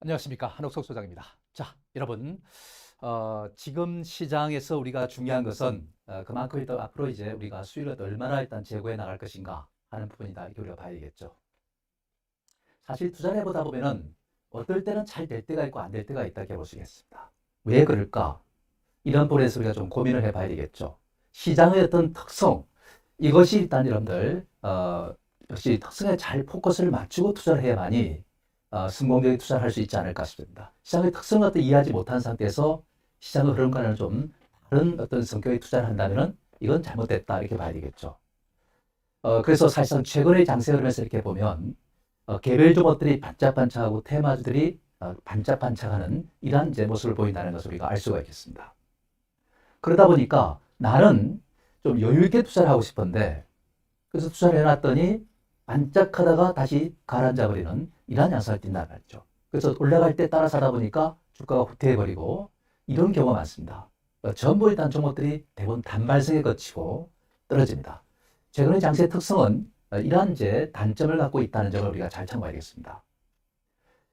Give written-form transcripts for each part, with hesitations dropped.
안녕하십니까. 한옥석 소장입니다. 자, 여러분, 지금 시장에서 우리가 중요한 것은 그만큼 일단 앞으로 이제 우리가 수익을 얼마나 일단 제고해 나갈 것인가 하는 부분이다. 이렇게 우리가 봐야 되겠죠. 사실 투자를 해보다 보면은 어떨 때는 잘 될 때가 있고 안 될 때가 있다 이렇게 볼 수 있겠습니다. 왜 그럴까? 이런 부분에서 우리가 좀 고민을 해봐야 되겠죠. 시장의 어떤 특성, 이것이 일단 여러분들, 역시 특성에 잘 포커스를 맞추고 투자를 해야만이 성공적인 투자를 할 수 있지 않을까 싶습니다. 시장의 특성을 어떤 이해하지 못한 상태에서 시장의 흐름과는 좀 다른 어떤 성격의 투자를 한다면은 이건 잘못됐다 이렇게 봐야 되겠죠. 그래서 사실상 최근의 장세 흐름에서 이렇게 보면 개별 종목들이 반짝반짝하고 테마주들이 반짝반짝하는 이러한 이제 모습을 보인다는 것을 우리가 알 수가 있겠습니다. 그러다 보니까 나는 좀 여유 있게 투자를 하고 싶은데 그래서 투자를 해놨더니 반짝하다가 다시 가라앉아 버리는 이러한 양상을 띈단 말이죠. 그래서 올라갈 때 따라 사다 보니까 주가가 후퇴해버리고 이런 경우가 많습니다. 전부 일단 종목들이 대부분 단발성에 거치고 떨어집니다. 최근의 장세의 특성은 이러한 이제 단점을 갖고 있다는 점을 우리가 잘 참고해야겠습니다.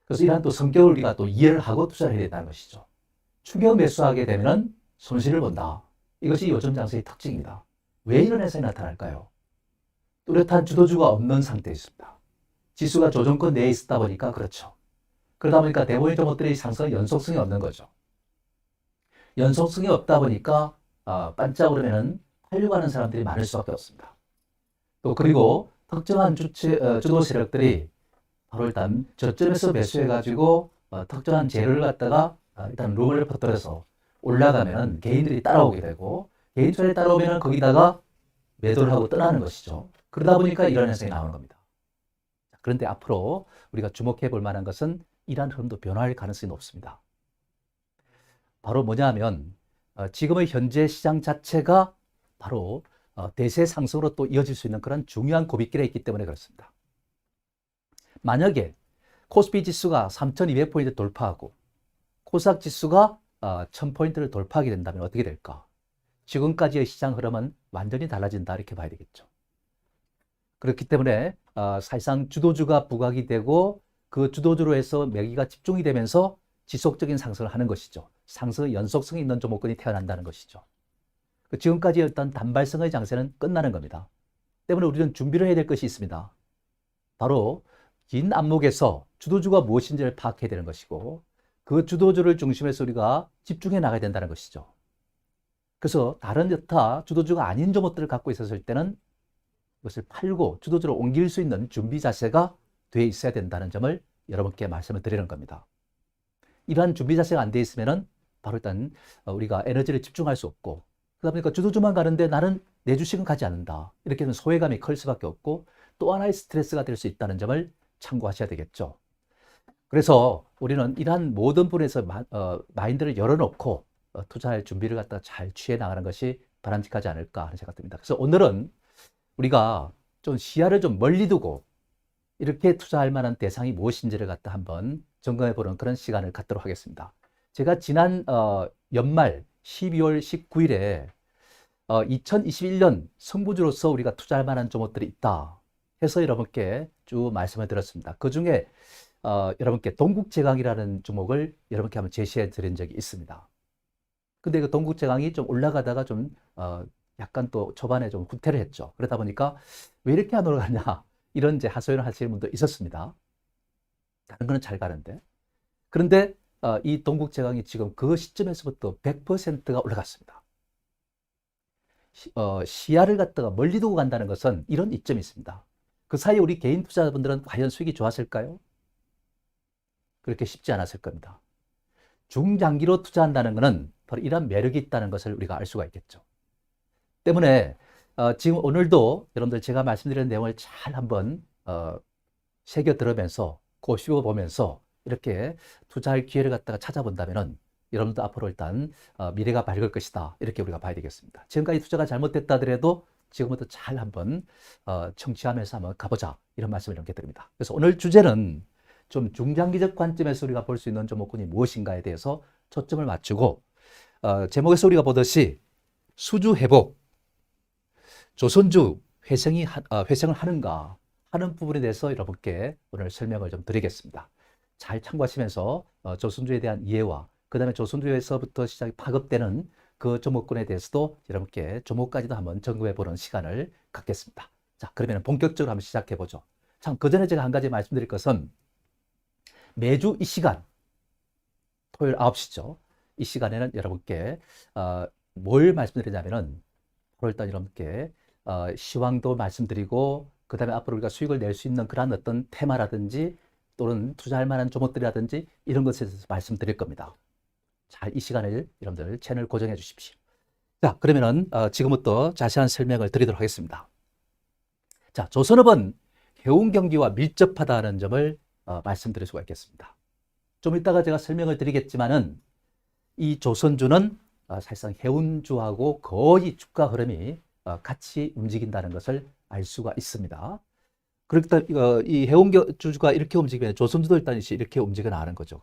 그래서 이러한 또 성격을 우리가 또 이해를 하고 투자를 해야 된다는 것이죠. 추격 매수하게 되면 손실을 본다. 이것이 요즘 장세의 특징입니다. 왜 이런 현상이 나타날까요? 뚜렷한 주도주가 없는 상태에 있습니다. 지수가 조정권 내에 있다 보니까 그렇죠. 그러다 보니까 대부분의 종목들이 상승 연속성이 없는 거죠. 연속성이 없다 보니까 반짝 오르면은 하려고 하는 사람들이 많을 수밖에 없습니다. 또 그리고 특정한 주도 세력들이 바로 일단 저점에서 매수해가지고 특정한 재료를 갖다가 일단 룸을 퍼뜨려서 올라가면은 개인들이 따라오게 되고 개인들이 따라오면은 거기다가 매도를 하고 떠나는 것이죠. 그러다 보니까 이런 현상이 나오는 겁니다. 그런데 앞으로 우리가 주목해 볼 만한 것은 이러한 흐름도 변화할 가능성이 높습니다. 바로 뭐냐면 지금의 현재 시장 자체가 바로 대세 상승으로 또 이어질 수 있는 그런 중요한 고비길에 있기 때문에 그렇습니다. 만약에 코스피 지수가 3,200포인트 돌파하고 코스닥 지수가 1,000포인트를 돌파하게 된다면 어떻게 될까? 지금까지의 시장 흐름은 완전히 달라진다 이렇게 봐야 되겠죠. 그렇기 때문에 사실상 주도주가 부각이 되고 그 주도주로 해서 매기가 집중이 되면서 지속적인 상승을 하는 것이죠. 상승의 연속성이 있는 종목군이 태어난다는 것이죠. 지금까지 어떤 단발성의 장세는 끝나는 겁니다. 때문에 우리는 준비를 해야 될 것이 있습니다. 바로 긴 안목에서 주도주가 무엇인지를 파악해야 되는 것이고 그 주도주를 중심해서 우리가 집중해 나가야 된다는 것이죠. 그래서 다른 여타 주도주가 아닌 종목들을 갖고 있었을 때는 이것을 팔고 주도주로 옮길 수 있는 준비 자세가 돼 있어야 된다는 점을 여러분께 말씀을 드리는 겁니다. 이러한 준비 자세가 안 돼 있으면은 바로 일단 우리가 에너지를 집중할 수 없고 그러다 보니까 주도주만 가는데 나는 내 주식은 가지 않는다. 이렇게 되면 소외감이 클 수밖에 없고 또 하나의 스트레스가 될 수 있다는 점을 참고하셔야 되겠죠. 그래서 우리는 이러한 모든 분에서 마인드를 열어놓고 투자할 준비를 갖다가 잘 취해 나가는 것이 바람직하지 않을까 하는 생각이 듭니다. 그래서 오늘은 우리가 좀 시야를 좀 멀리 두고 이렇게 투자할 만한 대상이 무엇인지를 갖다 한번 점검해 보는 그런 시간을 갖도록 하겠습니다. 제가 지난 연말 12월 19일에 2021년 성부주로서 우리가 투자할 만한 종목들이 있다 해서 여러분께 쭉 말씀을 드렸습니다. 그 중에 여러분께 동국제강이라는 종목을 여러분께 한번 제시해 드린 적이 있습니다. 근데 그 동국제강이 좀 올라가다가 좀 약간 또 초반에 좀 후퇴를 했죠. 그러다 보니까 왜 이렇게 안 올라가냐 이런 이제 하소연을 하시는 분도 있었습니다. 다른 거는 잘 가는데. 그런데 이 동국제강이 지금 그 시점에서부터 100%가 올라갔습니다. 시야를 갖다가 멀리 두고 간다는 것은 이런 이점이 있습니다. 그 사이에 우리 개인 투자자분들은 과연 수익이 좋았을까요? 그렇게 쉽지 않았을 겁니다. 중장기로 투자한다는 것은 바로 이런 매력이 있다는 것을 우리가 알 수가 있겠죠. 때문에 지금 오늘도 여러분들 제가 말씀드리는 내용을 잘 한번 새겨 들으면서 곱씹어 보면서 이렇게 투자할 기회를 갖다가 찾아본다면은 여러분도 앞으로 일단 미래가 밝을 것이다 이렇게 우리가 봐야 되겠습니다. 지금까지 투자가 잘못됐다 하더라도 지금부터 잘 한번 청취하면서 한번 가보자 이런 말씀을 이렇게 드립니다. 그래서 오늘 주제는 좀 중장기적 관점에서 우리가 볼 수 있는 종목군이 무엇인가에 대해서 초점을 맞추고 제목에서 우리가 보듯이 수주 회복, 조선주 회생을 하는가 하는 부분에 대해서 여러분께 오늘 설명을 좀 드리겠습니다. 잘 참고하시면서 조선주에 대한 이해와 그 다음에 조선주에서부터 시작이 파급되는 그 조목군에 대해서도 여러분께 조목까지도 한번 점검해 보는 시간을 갖겠습니다. 자, 그러면 본격적으로 한번 시작해 보죠. 참, 그 전에 제가 한 가지 말씀드릴 것은 매주 이 시간, 토요일 9시죠. 이 시간에는 여러분께 뭘 말씀드리냐면은 바로 일단 여러분께 시황도 말씀드리고 그 다음에 앞으로 우리가 수익을 낼 수 있는 그런 어떤 테마라든지 또는 투자할 만한 조목들이라든지 이런 것에 대해서 말씀드릴 겁니다. 자, 이 시간을 여러분들 채널 고정해 주십시오. 자, 그러면은 지금부터 자세한 설명을 드리도록 하겠습니다. 자, 조선업은 해운 경기와 밀접하다는 점을 말씀드릴 수가 있겠습니다. 좀 이따가 제가 설명을 드리겠지만은 이 조선주는 사실상 해운주하고 거의 주가 흐름이 같이 움직인다는 것을 알 수가 있습니다. 그렇다 이 해운주가 이렇게 움직이면 조선주도 일단 이렇게 움직여 나가는 거죠.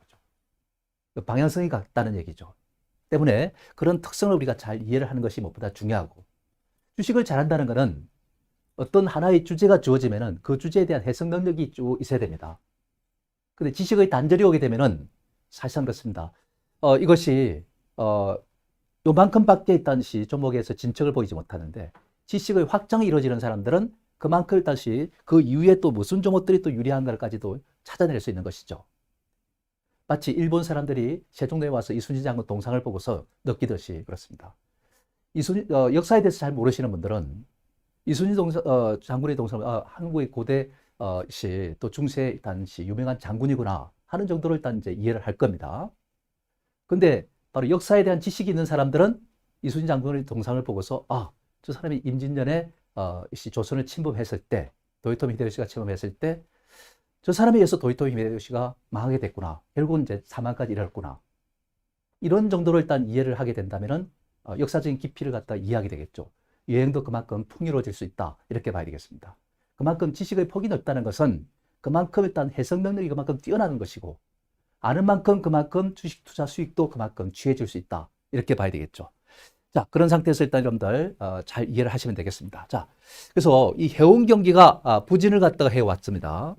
방향성이 같다는 얘기죠. 때문에 그런 특성을 우리가 잘 이해를 하는 것이 무엇보다 중요하고, 주식을 잘한다는 것은 어떤 하나의 주제가 주어지면은 그 주제에 대한 해석 능력이 쭉 있어야 됩니다. 근데 지식의 단절이 오게 되면은 사실상 그렇습니다. 이것이 요만큼밖에 있다는 종목에서 진척을 보이지 못하는데, 지식의 확장이 이루어지는 사람들은 그만큼 다시 그 이후에 또 무슨 종목들이 또 유리한가까지도 찾아낼 수 있는 것이죠. 마치 일본 사람들이 세종대에 와서 이순신 장군 동상을 보고서 느끼듯이 그렇습니다. 역사에 대해서 잘 모르시는 분들은 이순신 장군의 동상을 한국의 고대 또 중세 당시 유명한 장군이구나 하는 정도로 일단 이제 이해를 할 겁니다. 근데 바로 역사에 대한 지식이 있는 사람들은 이순신 장군의 동상을 보고서 저 사람이 임진년에 조선을 침범했을 때, 도요토미 히데요시가 침범했을 때 저 사람에 의해서 도요토미 히데요시가 망하게 됐구나. 결국은 이제 사망까지 이르렀구나. 이런 정도로 일단 이해를 하게 된다면은 역사적인 깊이를 갖다 이해하게 되겠죠. 여행도 그만큼 풍요로워질 수 있다. 이렇게 봐야 되겠습니다. 그만큼 지식의 폭이 넓다는 것은 그만큼 일단 해석 능력이 그만큼 뛰어나는 것이고, 아는 만큼 그만큼 주식 투자 수익도 그만큼 취해질 수 있다. 이렇게 봐야 되겠죠. 자, 그런 상태에서 일단 여러분들 잘 이해를 하시면 되겠습니다. 자, 그래서 이 해운 경기가 부진을 갖다가 해왔습니다.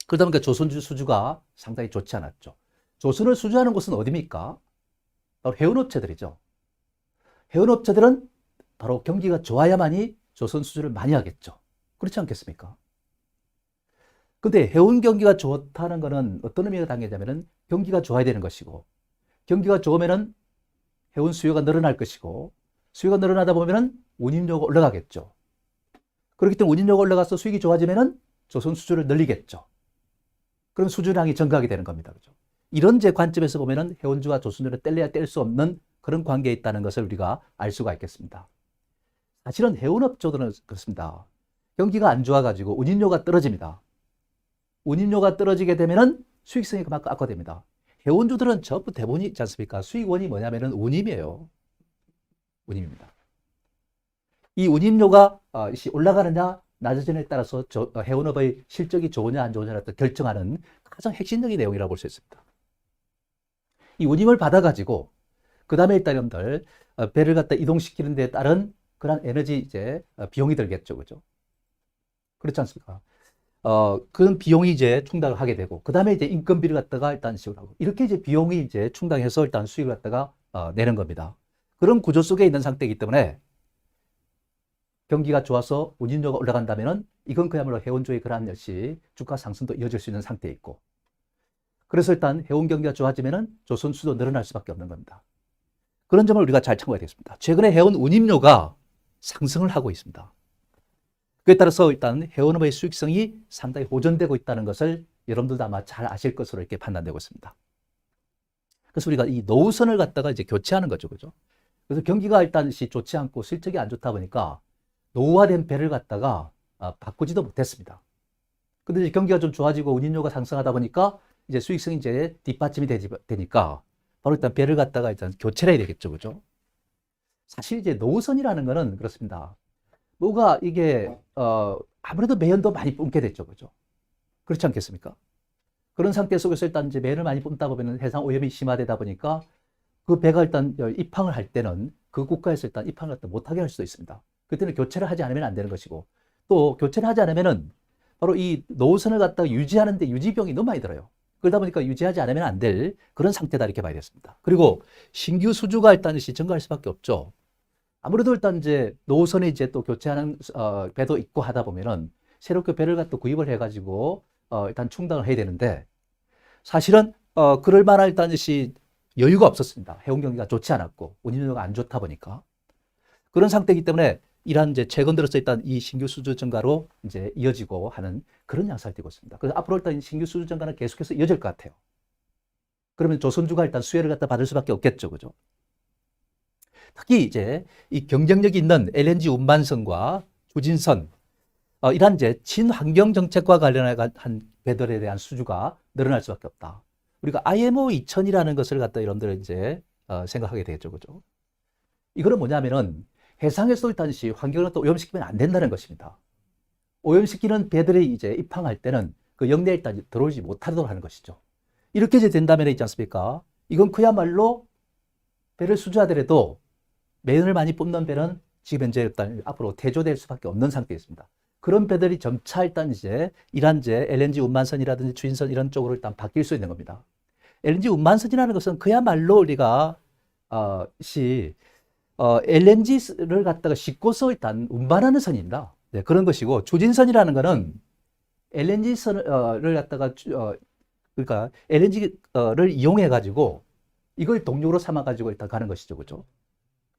그러다 보니까 조선주 수주가 상당히 좋지 않았죠. 조선을 수주하는 곳은 어디입니까? 바로 해운업체들이죠. 해운업체들은 바로 경기가 좋아야만이 조선 수주를 많이 하겠죠. 그렇지 않겠습니까? 근데 해운 경기가 좋다는 것은 어떤 의미가 담기냐면은 경기가 좋아야 되는 것이고, 경기가 좋으면은 해운 수요가 늘어날 것이고, 수요가 늘어나다 보면은 운임료가 올라가겠죠. 그렇기 때문에 운임료가 올라가서 수익이 좋아지면은 조선 수주를 늘리겠죠. 그럼 수주량이 증가하게 되는 겁니다. 그죠? 이런 제 관점에서 보면은 해운주와 조선주를 뗄래야 뗄 수 없는 그런 관계에 있다는 것을 우리가 알 수가 있겠습니다. 사실은 해운업조들은 그렇습니다. 경기가 안 좋아가지고 운임료가 떨어집니다. 운임료가 떨어지게 되면은 수익성이 그만큼 악화됩니다. 해운주들은 전부 대본이 있지 않습니까? 수익원이 뭐냐면은 운임이에요. 운임입니다. 이 운임료가 올라가느냐 낮아지느냐에 따라서 해운업의 실적이 좋으냐 안 좋으냐를 결정하는 가장 핵심적인 내용이라고 볼 수 있습니다. 이 운임을 받아가지고 그 다음에 일단 여러분들 배를 갖다 이동시키는 데 따른 그런 에너지 비용이 들겠죠, 그죠? 그렇지 않습니까? 그런 비용이 충당을 하게 되고, 그 다음에 인건비를 갖다가 일단 지불 하고, 이렇게 비용이 충당해서 일단 수익을 갖다가 내는 겁니다. 그런 구조 속에 있는 상태이기 때문에 경기가 좋아서 운임료가 올라간다면은 이건 그야말로 해운주의 그러한 역시 주가 상승도 이어질 수 있는 상태에 있고, 그래서 일단 해운 경기가 좋아지면은 조선 수도 늘어날 수밖에 없는 겁니다. 그런 점을 우리가 잘 참고해야 되겠습니다. 최근에 해운 운임료가 상승을 하고 있습니다. 그에 따라서 일단 해운업의 수익성이 상당히 호전되고 있다는 것을 여러분들도 아마 잘 아실 것으로 이렇게 판단되고 있습니다. 그래서 우리가 이 노후선을 갖다가 교체하는 거죠, 그죠? 그래서 경기가 일단 좋지 않고 실적이 안 좋다 보니까 노후화된 배를 갖다가 바꾸지도 못했습니다. 근데 이제 경기가 좀 좋아지고 운임료가 상승하다 보니까 이제 수익성이 뒷받침이 되니까 바로 일단 배를 갖다가 일단 교체를 해야 되겠죠, 그죠? 사실 노후선이라는 거는 그렇습니다. 뭐가 이게 아무래도 매연도 많이 뿜게 됐죠, 그죠? 그렇지 않겠습니까? 그런 상태 속에서 일단 매연을 많이 뿜다 보면 해상 오염이 심화되다 보니까 그 배가 일단 입항을 할 때는 그 국가에서 일단 입항을 못하게 할 수도 있습니다. 그때는 교체를 하지 않으면 안 되는 것이고, 또 교체를 하지 않으면은 바로 이 노후선을 갖다가 유지하는데 유지비용이 너무 많이 들어요. 그러다 보니까 유지하지 않으면 안 될 그런 상태다 이렇게 봐야 되겠습니다. 그리고 신규 수주가 일단 증가할 수밖에 없죠. 아무래도 일단 이제 노선에 이제 또 교체하는 배도 있고 하다 보면은 새롭게 배를 갖다 구입을 해가지고 일단 충당을 해야 되는데 사실은 그럴 만한 일단 여유가 없었습니다. 해운 경기가 좋지 않았고 운임료가 안 좋다 보니까 그런 상태이기 때문에 이러한 이제 최근 들어서 일단 이 신규 수주 증가로 이제 이어지고 하는 그런 양상을 띠고 있습니다. 그래서 앞으로 일단 신규 수주 증가는 계속해서 이어질 것 같아요. 그러면 조선주가 일단 수혜를 갖다 받을 수밖에 없겠죠, 그죠? 특히 이제 이 경쟁력이 있는 LNG 운반선과 추진선, 이러한 이제 친환경 정책과 관련한 배들에 대한 수주가 늘어날 수밖에 없다. 우리가 IMO 2000이라는 것을 갖다 여러분들 이제 생각하게 되겠죠, 그죠? 이거는 뭐냐면은 해상에서 일단 환경을 또 오염시키면 안 된다는 것입니다. 오염시키는 배들이 이제 입항할 때는 그 영내에 일단 들어오지 못하도록 하는 것이죠. 이렇게 이제 된다면 있지 않습니까? 이건 그야말로 배를 수주하더라도 매연을 많이 뿜는 배는 지금 현재 일단 앞으로 퇴조될 수밖에 없는 상태에 있습니다. 그런 배들이 점차 일단 이제 이란 이제 LNG 운반선이라든지 추진선 이런 쪽으로 일단 바뀔 수 있는 겁니다. LNG 운반선이라는 것은 그야말로 우리가 LNG를 갖다가 싣고서 일단 운반하는 선입니다. 네, 그런 것이고 추진선이라는 것은 LNG선을 갖다가 그러니까 LNG를 이용해 가지고 이걸 동력으로 삼아 가지고 일단 가는 것이죠, 그렇죠?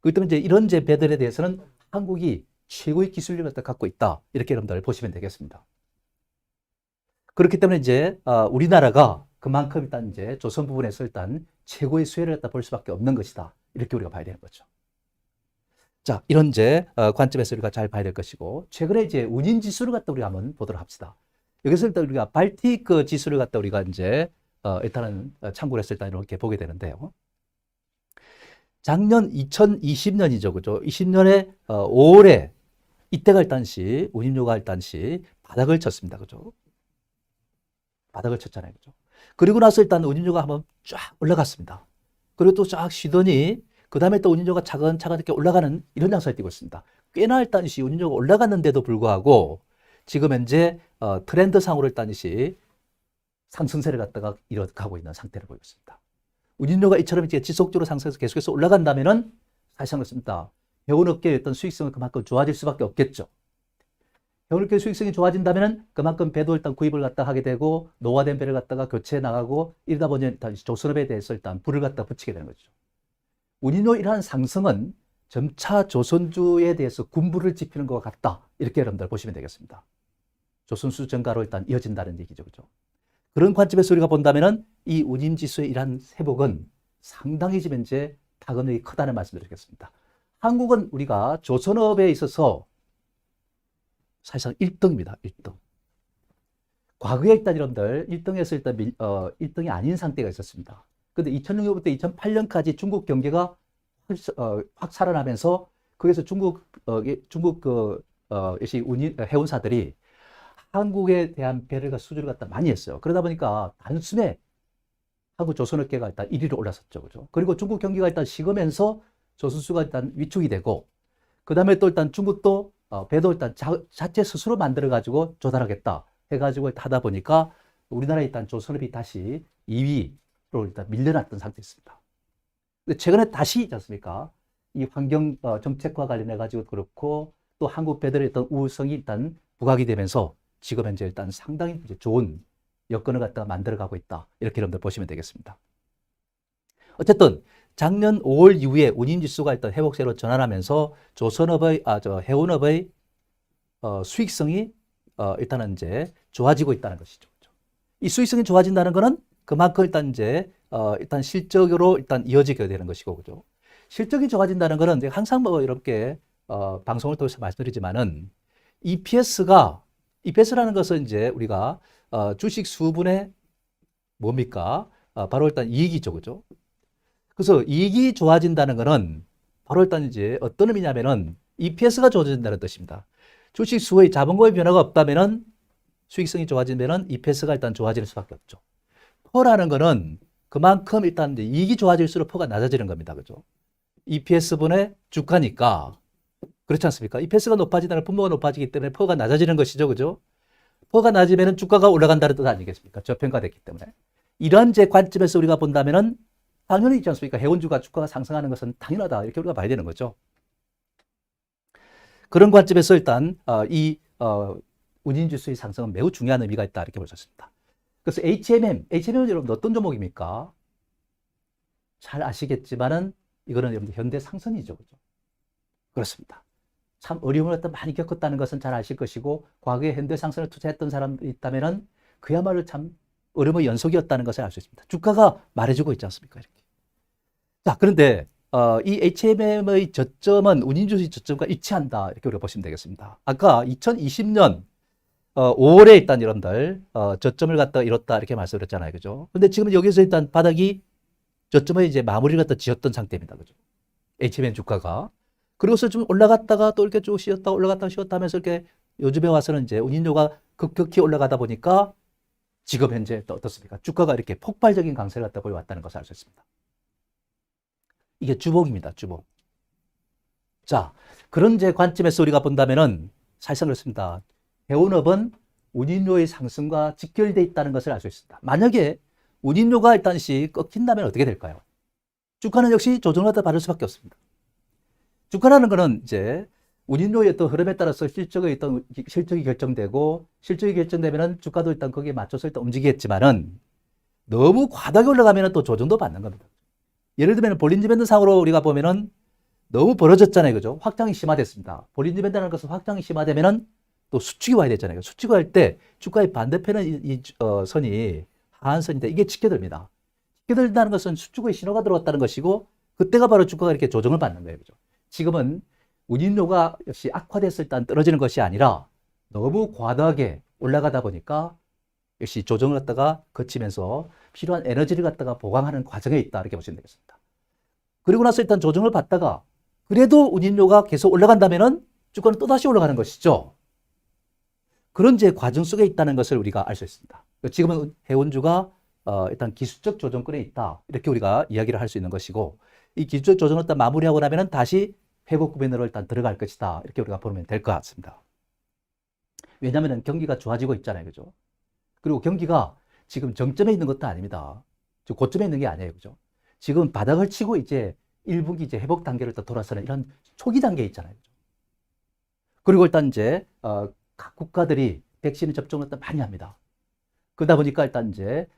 그렇기 때문에 이제 이런 이제 배들에 대해서는 한국이 최고의 기술력을 갖고 있다 이렇게 여러분들 보시면 되겠습니다. 그렇기 때문에 이제 우리나라가 그만큼 일단 이제 조선 부분에서 일단 최고의 수혜를 갖다 볼 수밖에 없는 것이다 이렇게 우리가 봐야 되는 거죠. 자, 이런 이제 관점에서 우리가 잘 봐야 될 것이고 최근에 이제 운임 지수를 갖다 우리가 한번 보도록 합시다. 여기서 일단 우리가 발틱 지수를 갖다 우리가 이제 일단은 참고를 해서 일단 이렇게 보게 되는데요. 작년 2020년이죠, 그죠? 20년에 5월에 이때가 일단시 운임료가 일단시 바닥을 쳤습니다, 그죠? 바닥을 쳤잖아요, 그죠? 그리고 나서 일단 운임료가 한번 쫙 올라갔습니다. 그리고 또 쫙 쉬더니 그 다음에 또 운임료가 차근차근 이렇게 올라가는 이런 양상을 띠고 있습니다. 꽤나 일단 운임료가 올라갔는데도 불구하고 지금 현재 트렌드상으로 일단 상승세를 갖다가 이어가고 있는 상태를 보이고 있습니다. 운임료가 이처럼 이제 지속적으로 상승해서 계속해서 올라간다면은 사실상 그렇습니다. 해운업계의 어떤 수익성은 그만큼 좋아질 수밖에 없겠죠. 해운업계 수익성이 좋아진다면은 그만큼 배도 일단 구입을 갖다 하게 되고 노화된 배를 갖다가 교체해 나가고 이러다 보니 일단 조선업에 대해서 일단 불을 갖다 붙이게 되는 거죠. 운임료 이러한 상승은 점차 조선주에 대해서 군부를 지피는 것 같다. 이렇게 여러분들 보시면 되겠습니다. 조선수 증가로 일단 이어진다는 얘기죠, 그죠? 그런 관점에서 우리가 본다면은 이 운임지수의 이러한 회복은 상당히 지금 현재 타격력이 크다는 말씀을 드리겠습니다. 한국은 우리가 조선업에 있어서 사실상 1등입니다. 1등. 과거에 일단 여러분들 1등에서 일단 1등이 아닌 상태가 있었습니다. 근데 2006년부터 2008년까지 중국 경제가 확 살아나면서 거기서 중국 해운사들이 한국에 대한 배를 수주를 갖다 많이 했어요. 그러다 보니까 단숨에 한국 조선업계가 일단 1위로 올랐었죠, 그죠? 그리고 중국 경기가 일단 식으면서 조선수가 일단 위축이 되고, 그 다음에 또 일단 중국도 배도 일단 자체 스스로 만들어가지고 조달하겠다 해가지고 하다 보니까 우리나라 일단 조선업이 다시 2위로 일단 밀려났던 상태였습니다. 근데 최근에 다시 있지 않습니까? 이 환경 정책과 관련해가지고 그렇고 또 한국 배들의 어떤 우수성이 일단 부각이 되면서 지금 현재 일단 상당히 이제 좋은 여건을 갖다가 만들어가고 있다. 이렇게 여러분들 보시면 되겠습니다. 어쨌든 작년 5월 이후에 운임지수가 일단 회복세로 전환하면서 조선업의, 해운업의 수익성이 일단은 이제 좋아지고 있다는 것이죠. 이 수익성이 좋아진다는 것은 그만큼 일단 이제 일단 실적으로 일단 이어지게 되는 것이고, 그죠? 실적이 좋아진다는 것은 제가 항상 뭐 이렇게 방송을 통해서 말씀드리지만은 EPS라는 것은 이제 우리가 주식 수분의 뭡니까? 바로 일단 이익이죠, 그죠? 그래서 이익이 좋아진다는 것은 바로 일단 이제 어떤 의미냐면은 EPS가 좋아진다는 뜻입니다. 주식 수의 자본금의 변화가 없다면은 수익성이 좋아지면은 EPS가 일단 좋아질 수밖에 없죠. 퍼라는 거는 그만큼 일단 이제 이익이 좋아질수록 퍼가 낮아지는 겁니다, 그죠? EPS분의 주가니까 그렇지 않습니까? EPS가 높아지다는 분모가 높아지기 때문에 퍼가 낮아지는 것이죠, 그죠? 퍼가 낮으면 주가가 올라간다는 뜻 아니겠습니까? 저평가됐기 때문에. 이러한 제 관점에서 우리가 본다면은 당연히 있지 않습니까? 해운주가 주가가 상승하는 것은 당연하다. 이렇게 우리가 봐야 되는 거죠. 그런 관점에서 일단 운임지수의 상승은 매우 중요한 의미가 있다. 이렇게 볼 수 있습니다. 그래서 HMM은 여러분 어떤 종목입니까? 잘 아시겠지만은 이거는 여러분들 현대 상선이죠. 그죠? 그렇습니다. 참 어려움을 갖다 많이 겪었다는 것은 잘 아실 것이고, 과거에 현대 상선을 투자했던 사람들이 있다면은 그야말로 참 어려움의 연속이었다는 것을 알 수 있습니다. 주가가 말해주고 있지 않습니까? 이렇게. 자, 그런데 이 HMM의 저점은 운임주수의 저점과 일치한다. 이렇게 우리가 보시면 되겠습니다. 아까 2020년 5월에 일단 여러분들 저점을 갖다 이뤘다 이렇게 말씀드렸잖아요. 그죠? 근데 지금 여기서 일단 바닥이 저점에 이제 마무리를 갖다 지었던 상태입니다. 그죠? HMM 주가가. 그리고서 좀 올라갔다가 또 이렇게 쭉 쉬었다 올라갔다가 쉬었다 하면서 이렇게 요즘에 와서는 이제 운임료가 급격히 올라가다 보니까 지금 현재 또 어떻습니까? 주가가 이렇게 폭발적인 강세를 갖다 보여왔다는 것을 알 수 있습니다. 이게 주봉입니다. 주봉. 자, 그런 제 관점에서 우리가 본다면은 사실상 그렇습니다. 해운업은 운임료의 상승과 직결되어 있다는 것을 알 수 있습니다. 만약에 운임료가 일단씩 꺾인다면 어떻게 될까요? 주가는 역시 조정을 갖다 받을 수밖에 없습니다. 주가라는 것은 이제 운임료의 어떤 흐름에 따라서 실적이 결정되고, 실적이 결정되면은 주가도 일단 거기에 맞춰서 일단 움직이겠지만은 너무 과다하게 올라가면은 또 조정도 받는 겁니다. 예를 들면 볼린저 밴드 상으로 우리가 보면은 너무 벌어졌잖아요. 그죠? 확장이 심화됐습니다. 볼린저 밴드라는 것은 확장이 심화되면은 또 수축이 와야 되잖아요. 수축이 할 때 주가의 반대편은 선이 하한선인데 이게 지켜듭니다. 지켜들다는 것은 수축의 신호가 들어왔다는 것이고, 그때가 바로 주가가 이렇게 조정을 받는 거예요. 그죠? 지금은 운임료가 역시 악화됐을 때 떨어지는 것이 아니라 너무 과다하게 올라가다 보니까 역시 조정을 갖다가 거치면서 필요한 에너지를 갖다가 보강하는 과정에 있다. 이렇게 보시면 되겠습니다. 그리고 나서 일단 조정을 받다가 그래도 운임료가 계속 올라간다면은 주가는 또다시 올라가는 것이죠. 그런 제 과정 속에 있다는 것을 우리가 알 수 있습니다. 지금은 해운주가 일단 기술적 조정권에 있다. 이렇게 우리가 이야기를 할 수 있는 것이고, 이 기술적 조정을 일단 마무리하고 나면은 다시 회복 구간으로 일단 들어갈 것이다. 이렇게 우리가 보면 될 것 같습니다. 왜냐하면 경기가 좋아지고 있잖아요. 그죠? 그리고 경기가 지금 정점에 있는 것도 아닙니다. 고점에 있는 게 아니에요. 그죠? 지금 바닥을 치고 이제 1분기 이제 회복 단계를 또 돌아서는 이런 초기 단계에 있잖아요. 그죠? 그리고 일단 이제 각 국가들이 백신 접종을 일단 많이 합니다. 그러다 보니까 일단 이제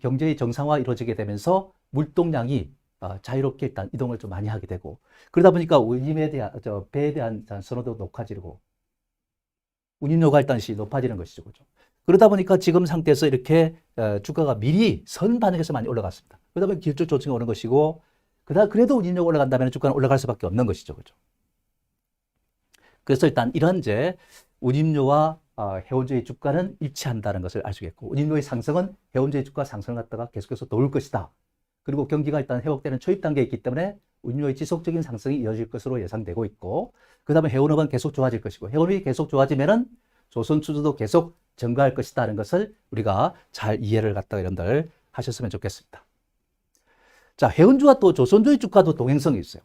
경제의 정상화 이루어지게 되면서 물동량이 자유롭게 일단 이동을 좀 많이 하게 되고, 그러다 보니까 운임에 대한 배에 대한 선호도 높아지고 운임료가 일단 높아지는 것이죠. 그죠? 그러다 보니까 지금 상태에서 이렇게 주가가 미리 선 반응해서 많이 올라갔습니다. 그러다 보니 기술적 조정이 오는 것이고, 그래도 운임료가 올라간다면 주가는 올라갈 수밖에 없는 것이죠. 그죠? 그래서 일단 이런 이제 운임료와 해운주의 주가는 일치한다는 것을 알 수 있겠고, 운임료의 상승은 해운주의 주가 상승을 갖다가 계속해서 도울 것이다. 그리고 경기가 일단 회복되는 초입 단계에 있기 때문에 운임료의 지속적인 상승이 이어질 것으로 예상되고 있고, 그 다음에 해운업은 계속 좋아질 것이고, 해운업이 계속 좋아지면은 조선주주도 계속 증가할 것이다는 것을 우리가 잘 이해를 갖다가 여러분들 하셨으면 좋겠습니다. 자, 해운주와 또 조선주의 주가도 동행성이 있어요.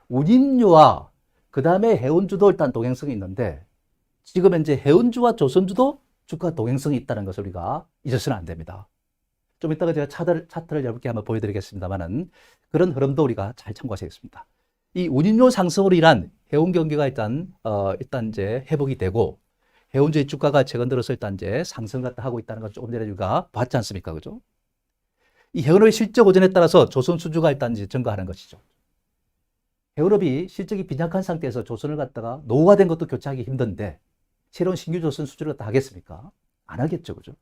운임료와 그 다음에 해운주도 일단 동행성이 있는데, 지금 현재 해운주와 조선주도 주가 동행성이 있다는 것을 우리가 잊어서는 안 됩니다. 좀 이따가 제가 차트를 여러분께 한번 보여드리겠습니다만은 그런 흐름도 우리가 잘 참고하셔야겠습니다. 이 운임료 상승으로 인한 해운 경기가 일단 이제 회복이 되고, 해운주의 주가가 최근 들어서 일단 이제 상승 갖다 하고 있다는 걸 조금 전에 우리가 봤지 않습니까? 그죠? 이 해운업의 실적 호전에 따라서 조선 수주가 일단 이제 증가하는 것이죠. 해운업이 실적이 빈약한 상태에서 조선을 갖다가 노후화된 것도 교체하기 힘든데 새로운 신규 조선 수주를 갖다 하겠습니까? 안 하겠죠. 그죠?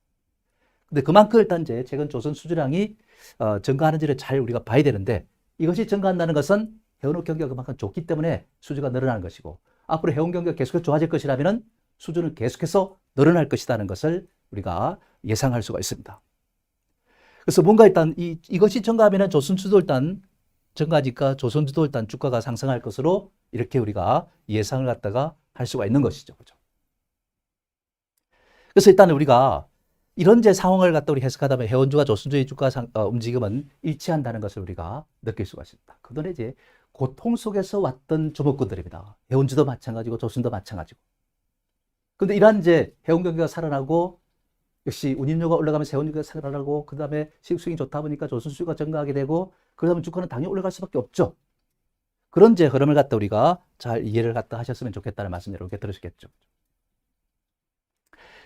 근데 그만큼 일단 이제 최근 조선 수주량이 증가하는지를 잘 우리가 봐야 되는데, 이것이 증가한다는 것은 해운업 경기가 그만큼 좋기 때문에 수주가 늘어나는 것이고, 앞으로 해운 경기가 계속해서 좋아질 것이라면 수주는 계속해서 늘어날 것이라는 것을 우리가 예상할 수가 있습니다. 그래서 뭔가 일단 이것이 증가하면 조선주도 일단 증가하니까 조선주도 일단 주가가 상승할 것으로 이렇게 우리가 예상을 갖다가 할 수가 있는 것이죠. 그죠? 그래서 일단 우리가 이런 제 상황을 갖다 우리 해석하다 보면 해운주와 조선주의 주가 움직임은 일치한다는 것을 우리가 느낄 수가 있습니다. 그동안 이제 고통 속에서 왔던 주목군들입니다. 해운주도 마찬가지고 조선도 마찬가지고. 근데 이러한 이제 해운 경기가 살아나고 역시 운임료가 올라가면서 해운료가 상승하고 그 다음에 수익이 좋다 보니까 조선주가 증가하게 되고 그러면 주가는 당연히 올라갈 수밖에 없죠. 그런 이제 흐름을 갖다 우리가 잘 이해를 갖다 하셨으면 좋겠다는 말씀 여러분께 들으셨겠죠.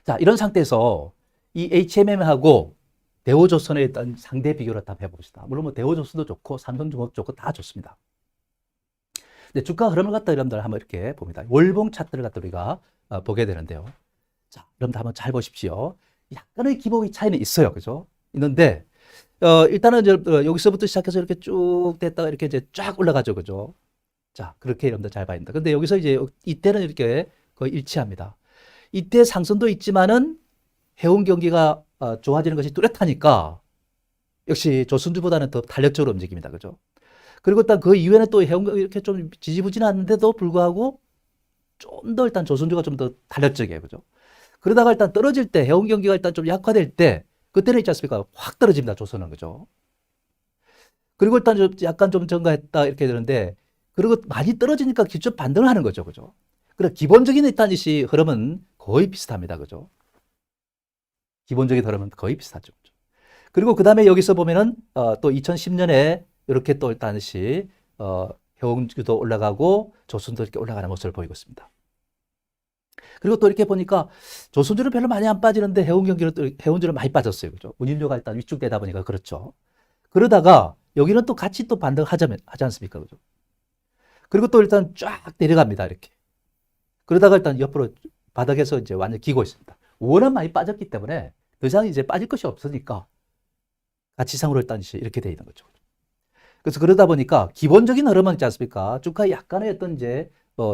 자, 이런 상태에서 이 HMM하고 대우조선의 일단 상대 비교를 다 해봅시다. 물론 뭐 대우조선도 좋고 삼성중공업 좋고 다 좋습니다. 근데 주가 흐름을 갖다 여러분들 한번 이렇게 봅니다. 월봉 차트를 갖다 우리가 보게 되는데요. 자, 여러분들 한번 잘 보십시오. 약간의 기복의 차이는 있어요. 그죠? 있는데, 일단은 이제 여기서부터 시작해서 이렇게 쭉 됐다가 이렇게 이제 쫙 올라가죠. 그죠? 자, 그렇게 여러분들 잘 봐야 됩니다. 근데 여기서 이제 이때는 이렇게 거의 일치합니다. 이때 상승도 있지만은 해운 경기가 좋아지는 것이 뚜렷하니까 역시 조선주보다는 더 탄력적으로 움직입니다. 그죠? 그리고 일단 그 이후에는 또 해운 경기 이렇게 좀 지지부진한데도 불구하고 좀 더 일단 조선주가 좀 더 탄력적이에요. 그죠? 그러다가 일단 떨어질 때 해운 경기가 일단 좀 약화될 때 그때는 있지 않습니까? 확 떨어집니다. 조선은. 그죠? 그리고 일단 좀 약간 좀 증가했다 이렇게 되는데 그리고 많이 떨어지니까 기초 반등을 하는 거죠. 그죠? 그래 기본적인 일단 이 흐름은 거의 비슷합니다. 그죠? 기본적인 흐름은 거의 비슷하죠. 그리고 그 다음에 여기서 보면은 또 2010년에 이렇게 또 일단 해운주도 올라가고 조선도 이렇게 올라가는 모습을 보이고 있습니다. 그리고 또 이렇게 보니까 조선주는 별로 많이 안 빠지는데 해운주는 많이 빠졌어요. 그죠? 운임료가 일단 위축되다 보니까 그렇죠. 그러다가 여기는 또 같이 또 반등하지 않습니까? 그죠? 그리고 또 일단 쫙 내려갑니다. 이렇게. 그러다가 일단 옆으로 바닥에서 이제 완전 기고 있습니다. 워낙 많이 빠졌기 때문에 더 이상 이제 빠질 것이 없으니까 가치상으로 일단 이렇게 돼 있는 거죠. 그래서 그러다 보니까 기본적인 흐름은 있지 않습니까? 주가 약간의 어떤 이제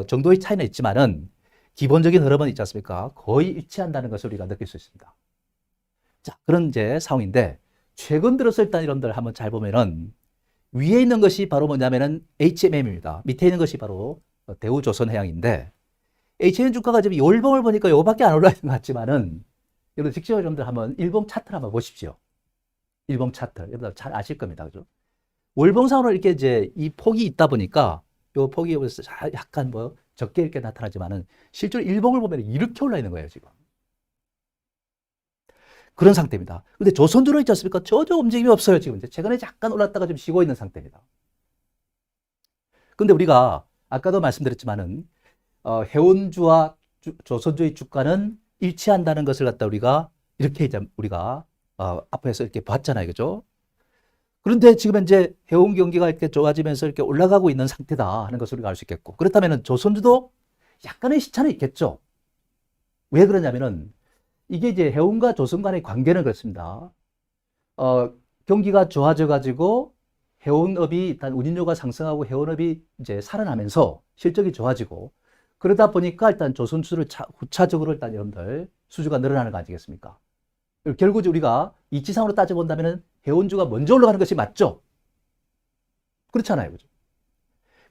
정도의 차이는 있지만은 기본적인 흐름은 있지 않습니까? 거의 일치한다는 것을 우리가 느낄 수 있습니다. 자, 그런 이제 상황인데 최근 들어서 일단 여러분들 한번 잘 보면은 위에 있는 것이 바로 뭐냐면은 HMM입니다. 밑에 있는 것이 바로 대우조선해양인데 HM 주가가 지금 월봉을 보니까 요거밖에 안 올라 있는 것 같지만은 여러분 직접 여러분들 한번 일봉 차트를 한번 보십시오. 일봉 차트. 여러분들 잘 아실 겁니다. 그죠? 월봉상으로 이렇게 이제 이 폭이 있다 보니까 요 폭이 여기서 약간 뭐 적게 이렇게 나타나지만은 실제로 일봉을 보면 이렇게 올라 있는 거예요, 지금. 그런 상태입니다. 근데 조선주는 있지 않습니까? 전혀 움직임이 없어요, 지금. 이제 최근에 잠깐 올랐다가 좀 쉬고 있는 상태입니다. 근데 우리가 아까도 말씀드렸지만은 해운주와 조선주의 주가는 일치한다는 것을 갖다 우리가 이렇게 이제 우리가 앞에서 이렇게 봤잖아요. 그죠? 그런데 지금 이제 해운 경기가 이렇게 좋아지면서 이렇게 올라가고 있는 상태다 하는 것을 우리가 알 수 있겠고 그렇다면 조선주도 약간의 시차는 있겠죠. 왜 그러냐면은 이게 이제 해운과 조선 간의 관계는 그렇습니다. 경기가 좋아져 가지고 해운업이 일단 운임료가 상승하고 해운업이 이제 살아나면서 실적이 좋아지고 그러다 보니까 일단 조선주를 후차적으로 일단 여러분들 수주가 늘어나는 거 아니겠습니까? 결국 우리가 이치상으로 따져본다면 해운주가 먼저 올라가는 것이 맞죠? 그렇잖아요. 그죠?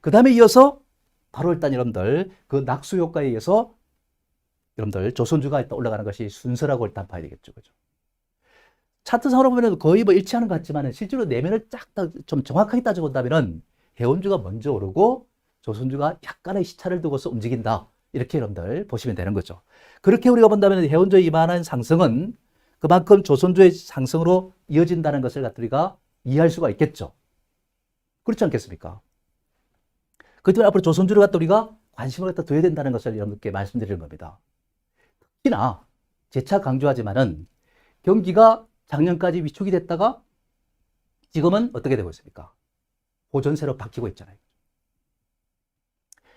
그 다음에 이어서 바로 일단 여러분들 그 낙수 효과에 의해서 여러분들 조선주가 일단 올라가는 것이 순서라고 일단 봐야 되겠죠. 그죠? 차트상으로 보면 거의 뭐 일치하는 것 같지만 실제로 내면을 쫙 좀 정확하게 따져본다면 해운주가 먼저 오르고 조선주가 약간의 시차를 두고서 움직인다. 이렇게 여러분들 보시면 되는 거죠. 그렇게 우리가 본다면 해운주의 이만한 상승은 그만큼 조선주의 상승으로 이어진다는 것을 갖다 우리가 이해할 수가 있겠죠. 그렇지 않겠습니까? 그 때문에 앞으로 조선주를 갖다 우리가 관심을 갖다 둬야 된다는 것을 여러분께 말씀드리는 겁니다. 특히나 재차 강조하지만은 경기가 작년까지 위축이 됐다가 지금은 어떻게 되고 있습니까? 호전세로 바뀌고 있잖아요.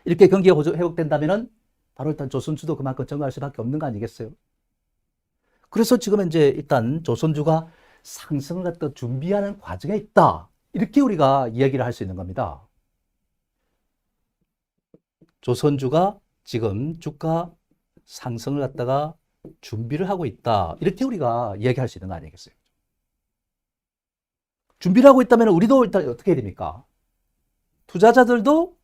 이렇게 경기가 회복된다면은 바로 일단 조선주도 그만큼 증가할 수밖에 없는 거 아니겠어요? 그래서 지금 이제 일단 조선주가 상승을 갖다 준비하는 과정에 있다. 이렇게 우리가 이야기를 할 수 있는 겁니다. 조선주가 지금 주가 상승을 갖다가 준비를 하고 있다. 이렇게 우리가 이야기할 수 있는 거 아니겠어요? 준비를 하고 있다면 우리도 일단 어떻게 해야 됩니까? 투자자들도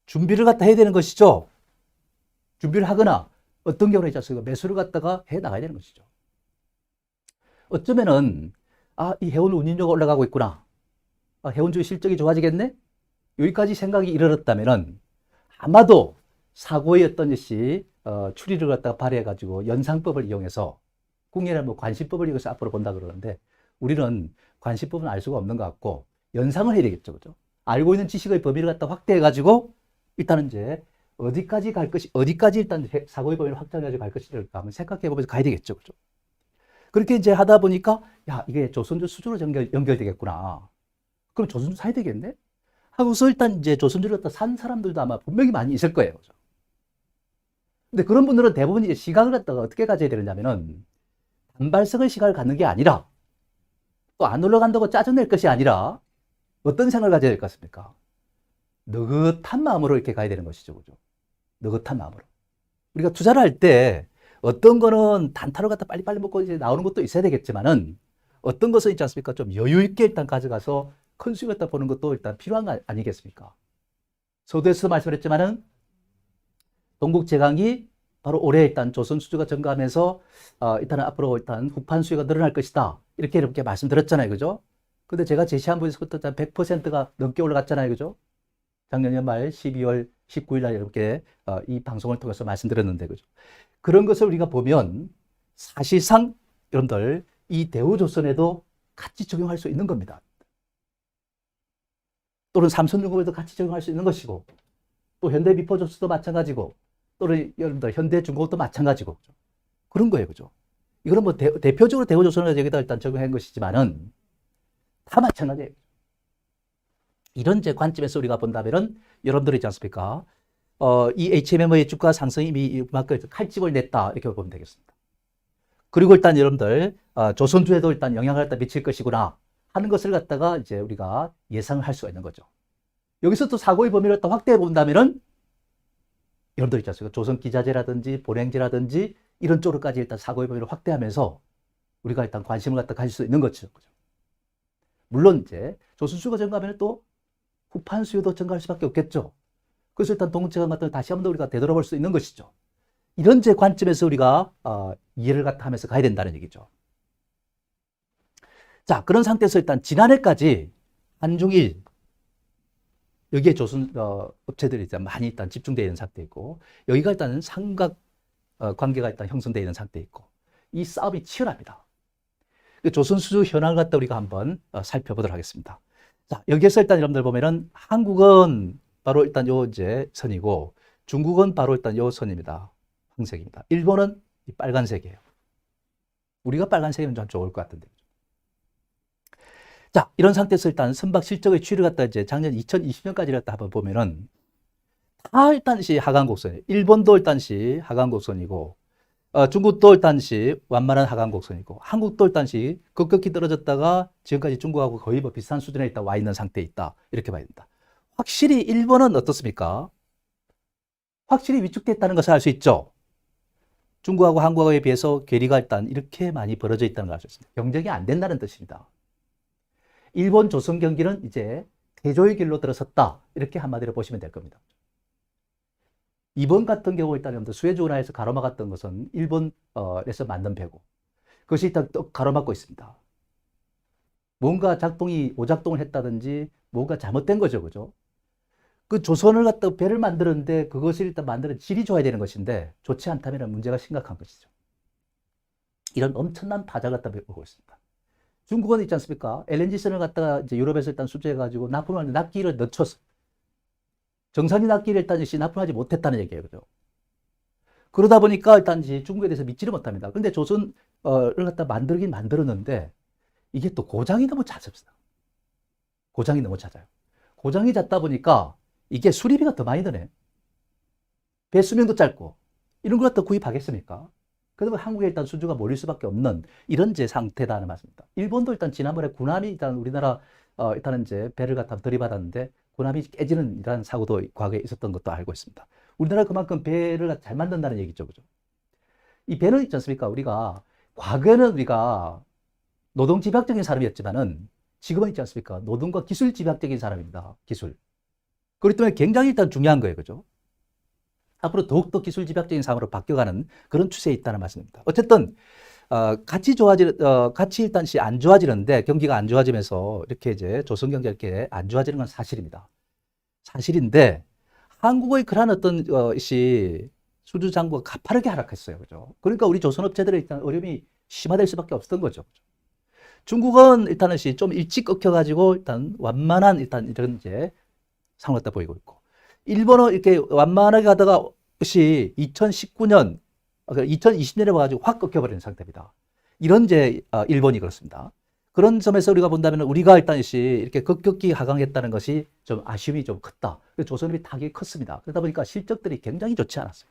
준비를 갖다 해야 되는 것이죠. 준비를 하거나 어떤 경우는 있지 매수를 갖다가 해 나가야 되는 것이죠. 어쩌면은 이 해운 운임료가 올라가고 있구나. 해운주의 실적이 좋아지겠네? 여기까지 생각이 이르렀다면은 아마도 사고의 어떤 것이 추리를 갖다가 발휘해가지고 연상법을 이용해서 궁예는 뭐 관시법을 이용해서 앞으로 본다 그러는데 우리는 관시법은 알 수가 없는 것 같고 연상을 해야 되겠죠, 그죠? 알고 있는 지식의 범위를 갖다 확대해가지고 일단은 이제 어디까지 갈 것이 어디까지 일단 사고의 범위를 확장해가지고 갈 것인지를 한번 생각해보면서 가야 되겠죠, 그죠? 그렇게 이제 하다 보니까 야 이게 조선조 수조로 연결되겠구나. 그럼 조선조 사야 되겠네? 하고서 일단 이제 조선조를 갖다 산 사람들도 아마 분명히 많이 있을 거예요, 그죠? 근데 그런 분들은 대부분 이제 시각을 갖다가 어떻게 가져야 되느냐면은 단발성의 시각을 갖는 게 아니라 또 안 올라간다고 짜증낼 것이 아니라 어떤 생각을 가져야 될 것 같습니까? 느긋한 마음으로 이렇게 가야 되는 것이죠, 그죠? 느긋한 마음으로. 우리가 투자를 할 때 어떤 거는 단타로 갖다 빨리빨리 먹고 이제 나오는 것도 있어야 되겠지만은 어떤 것은 있지 않습니까? 좀 여유 있게 일단 가져가서 큰 수익 갖다 보는 것도 일단 필요한 거 아니겠습니까? 서두에서 말씀드렸지만은 동국제강이 바로 올해 일단 조선 수주가 증가하면서 일단은 앞으로 일단 후판 수요가 늘어날 것이다. 이렇게 말씀드렸잖아요. 그죠? 근데 제가 제시한 부분에서부터 100%가 넘게 올라갔잖아요. 그죠? 작년 연말 12월 19일 날 이렇게 이 방송을 통해서 말씀드렸는데, 그죠? 그런 것을 우리가 보면 사실상 여러분들 이 대우조선에도 같이 적용할 수 있는 겁니다. 또는 삼성중공업에도 같이 적용할 수 있는 것이고, 또 현대미포조선도 마찬가지고, 또는 여러분들 현대중공업도 마찬가지고, 그런 거예요. 그죠? 이거는 뭐 대표적으로 대우조선을 여기다 일단 적용한 것이지만은 다 마찬가지예요. 이런 제 관점에서 우리가 본다면은 여러분들이 있지 않습니까? 이 HMM의 주가 상승이 이미 그만큼 칼집을 냈다. 이렇게 보면 되겠습니다. 그리고 일단 여러분들, 조선주에도 일단 영향을 갖다 미칠 것이구나 하는 것을 갖다가 이제 우리가 예상을 할 수가 있는 거죠. 여기서 또 사고의 범위를 또 확대해 본다면은 여러분들 있지 않습니까? 조선기자재라든지 보냉제라든지 이런 쪽으로까지 일단 사고의 범위를 확대하면서 우리가 일단 관심을 갖다 가질 수 있는 거죠. 물론 이제 조선수요가 증가하면 또 후판 수요도 증가할 수밖에 없겠죠. 그래서 일단 동국제강 같은 다시 한번 더 우리가 되돌아볼 수 있는 것이죠. 이런 제 관점에서 우리가 이해를 갖다 하면서 가야 된다는 얘기죠. 자, 그런 상태에서 일단 지난해까지 한중일 여기에 조선 업체들이 일단 많이 일단 집중되어 있는 상태이고 여기가 일단은 삼각 관계가 일단 형성되어 있는 상태이고 이 싸움이 치열합니다. 조선 수주 현황을 갖다 우리가 한번 살펴보도록 하겠습니다. 자, 여기에서 일단 여러분들 보면은 한국은 바로 일단 요 이제 선이고 중국은 바로 일단 요 선입니다. 황색입니다. 일본은 이 빨간색이에요. 우리가 빨간색이면 좀 좋을 것 같은데. 자, 이런 상태에서 일단 선박 실적의 추이를 갖다 이제 작년 2020년까지 갖다 한번 보면은 다 일단시 하강곡선이에요. 일본도 일단시 하강곡선이고 중국도 일단시 완만한 하강곡선이고 한국도 일단시 급격히 떨어졌다가 지금까지 중국하고 거의 뭐 비슷한 수준에 있다 와 있는 상태에 있다. 이렇게 봐야 된다. 확실히 일본은 어떻습니까? 확실히 위축됐다는 것을 알 수 있죠. 중국하고 한국에 비해서 괴리가 일단 이렇게 많이 벌어져 있다는 걸 알 수 있습니다. 경쟁이 안 된다는 뜻입니다. 일본 조선 경기는 이제 대조의 길로 들어섰다. 이렇게 한마디로 보시면 될 겁니다. 이번 같은 경우 일단 수에즈 운하에서 가로막았던 것은 일본에서 만든 배고 그것이 일단 또 가로막고 있습니다. 뭔가 오작동을 했다든지 뭔가 잘못된 거죠. 그죠? 그 조선을 갖다 배를 만드는데 그것을 일단 만드는 질이 좋아야 되는 것인데 좋지 않다면 문제가 심각한 것이죠. 이런 엄청난 파장을 갖다 보고 있습니다. 중국은 있지 않습니까? LNG선을 갖다가 이제 유럽에서 일단 수주해가지고 납품하는데 납기를 늦췄어. 정상인 납기를 일단 납품하지 못했다는 얘기예요. 그죠? 그러다 보니까 일단 중국에 대해서 믿지를 못합니다. 근데 조선을 갖다 만들긴 만들었는데 이게 또 고장이 너무 잦습니다. 고장이 너무 잦아요. 고장이 잦다 보니까 이게 수리비가 더 많이 드네. 배 수명도 짧고 이런 걸 갖다 구입하겠습니까? 그러면 한국에 일단 수주가 몰릴 수밖에 없는 이런 제 상태다는 말씀입니다. 일본도 일단 지난번에 군함이 일단 우리나라 일단은 이제 배를 갖다 들이받았는데 군함이 깨지는 이런 사고도 과거에 있었던 것도 알고 있습니다. 우리나라 그만큼 배를 잘 만든다는 얘기죠, 그죠? 이 배는 있지 않습니까? 우리가 과거에는 우리가 노동 집약적인 사람이었지만은 지금은 있지 않습니까? 노동과 기술 집약적인 사람입니다. 기술. 그렇기 때문에 굉장히 일단 중요한 거예요, 그죠? 앞으로 더욱더 기술 집약적인 사람으로 바뀌어가는 그런 추세에 있다는 말씀입니다. 어쨌든 같이 일단 안 좋아지는데 경기가 안 좋아지면서 이렇게 이제 조선 경제가 이렇게 안 좋아지는 건 사실입니다. 사실인데 한국의 그러한 어떤 수주 잔고가 가파르게 하락했어요. 그죠? 그러니까 우리 조선업체들의 일단 어려움이 심화될 수밖에 없었던 거죠. 중국은 일단은 좀 일찍 꺾여가지고 일단 완만한 일단 이런 이제 상황을 갖다 보이고 있고, 일본은 이렇게 완만하게 가다가 2019년, 2020년에 와가지고 확 꺾여버리는 상태입니다. 이런 이제 일본이 그렇습니다. 그런 점에서 우리가 본다면 우리가 일단 이렇게 급격히 하강했다는 것이 좀 아쉬움이 좀 컸다. 그래서 조선업이 타격이 컸습니다. 그러다 보니까 실적들이 굉장히 좋지 않았어요.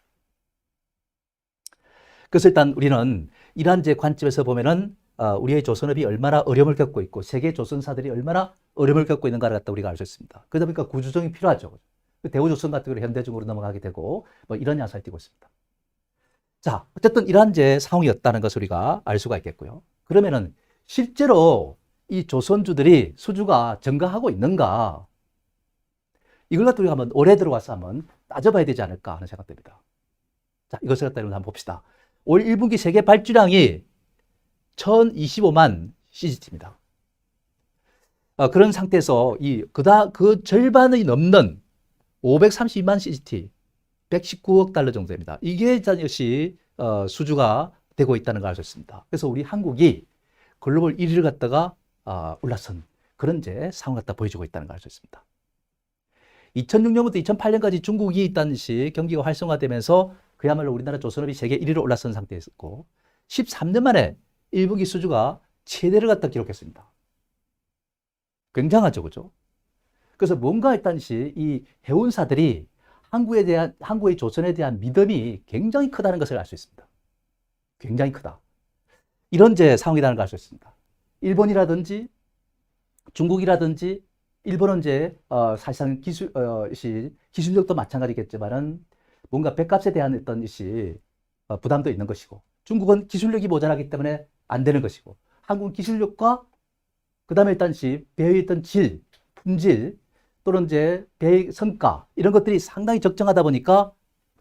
그래서 일단 우리는 이러한 이제 관점에서 보면은 우리의 조선업이 얼마나 어려움을 겪고 있고 세계 조선사들이 얼마나 어려움을 겪고 있는가를 갖다 우리가 알 수 있습니다. 그러다 보니까 구조조정이 필요하죠. 대우조선 같은 경우는 현대중으로 넘어가게 되고 뭐 이런 양상을 띠고 있습니다. 자, 어쨌든 이러한 이제 상황이었다는 것을 우리가 알 수가 있겠고요. 그러면은 실제로 이 조선주들이 수주가 증가하고 있는가? 이걸 갖다 우리가 한번 올해 들어와서 한번 따져봐야 되지 않을까 하는 생각됩니다. 자, 이것을 갖다 한번 봅시다. 올 1분기 세계 발주량이 1025만 CGT입니다. 그런 상태에서 그 절반이 넘는 532만 CGT, 119억 달러 정도 됩니다. 이게 역시 수주가 되고 있다는 걸 알 수 있습니다. 그래서 우리 한국이 글로벌 1위를 갖다가 올라선 그런 이제 상황을 갖다 보여주고 있다는 걸 알 수 있습니다. 2006년부터 2008년까지 중국이 있다는 시 경기가 활성화되면서 그야말로 우리나라 조선업이 세계 1위로 올라선 상태였고 13년 만에 1분기 수주가 최대를 갖다 기록했습니다. 굉장하죠, 그죠? 그래서 뭔가 일단 이 해운사들이 한국의 조선에 대한 믿음이 굉장히 크다는 것을 알 수 있습니다. 굉장히 크다. 이런 이제 상황이라는 걸 알 수 있습니다. 일본이라든지 중국이라든지 일본은 이제 사실상 기술력도 마찬가지겠지만은 뭔가 배값에 대한 어떤 부담도 있는 것이고 중국은 기술력이 모자라기 때문에 안 되는 것이고 한국은 기술력과 그 다음에 일단 배의 어떤 질, 품질 또는 이제 배의 성과 이런 것들이 상당히 적정하다 보니까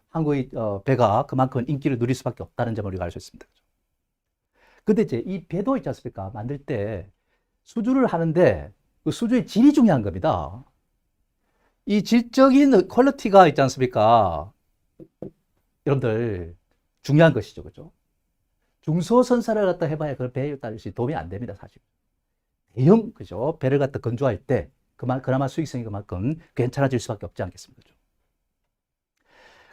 한국의 배가 그만큼 인기를 누릴 수밖에 없다는 점을 우리가 알 수 있습니다. 근데 이제 이 배도 있지 않습니까? 만들 때 수주를 하는데 그 수주의 질이 중요한 겁니다. 이 질적인 퀄리티가 있지 않습니까? 여러분들 중요한 것이죠, 그죠? 중소선사를 갖다 해봐야 그 배에 도움이 안 됩니다, 사실. 대형, 그죠? 배를 갖다 건조할 때 그나마 수익성이 그만큼 괜찮아질 수밖에 없지 않겠습니까?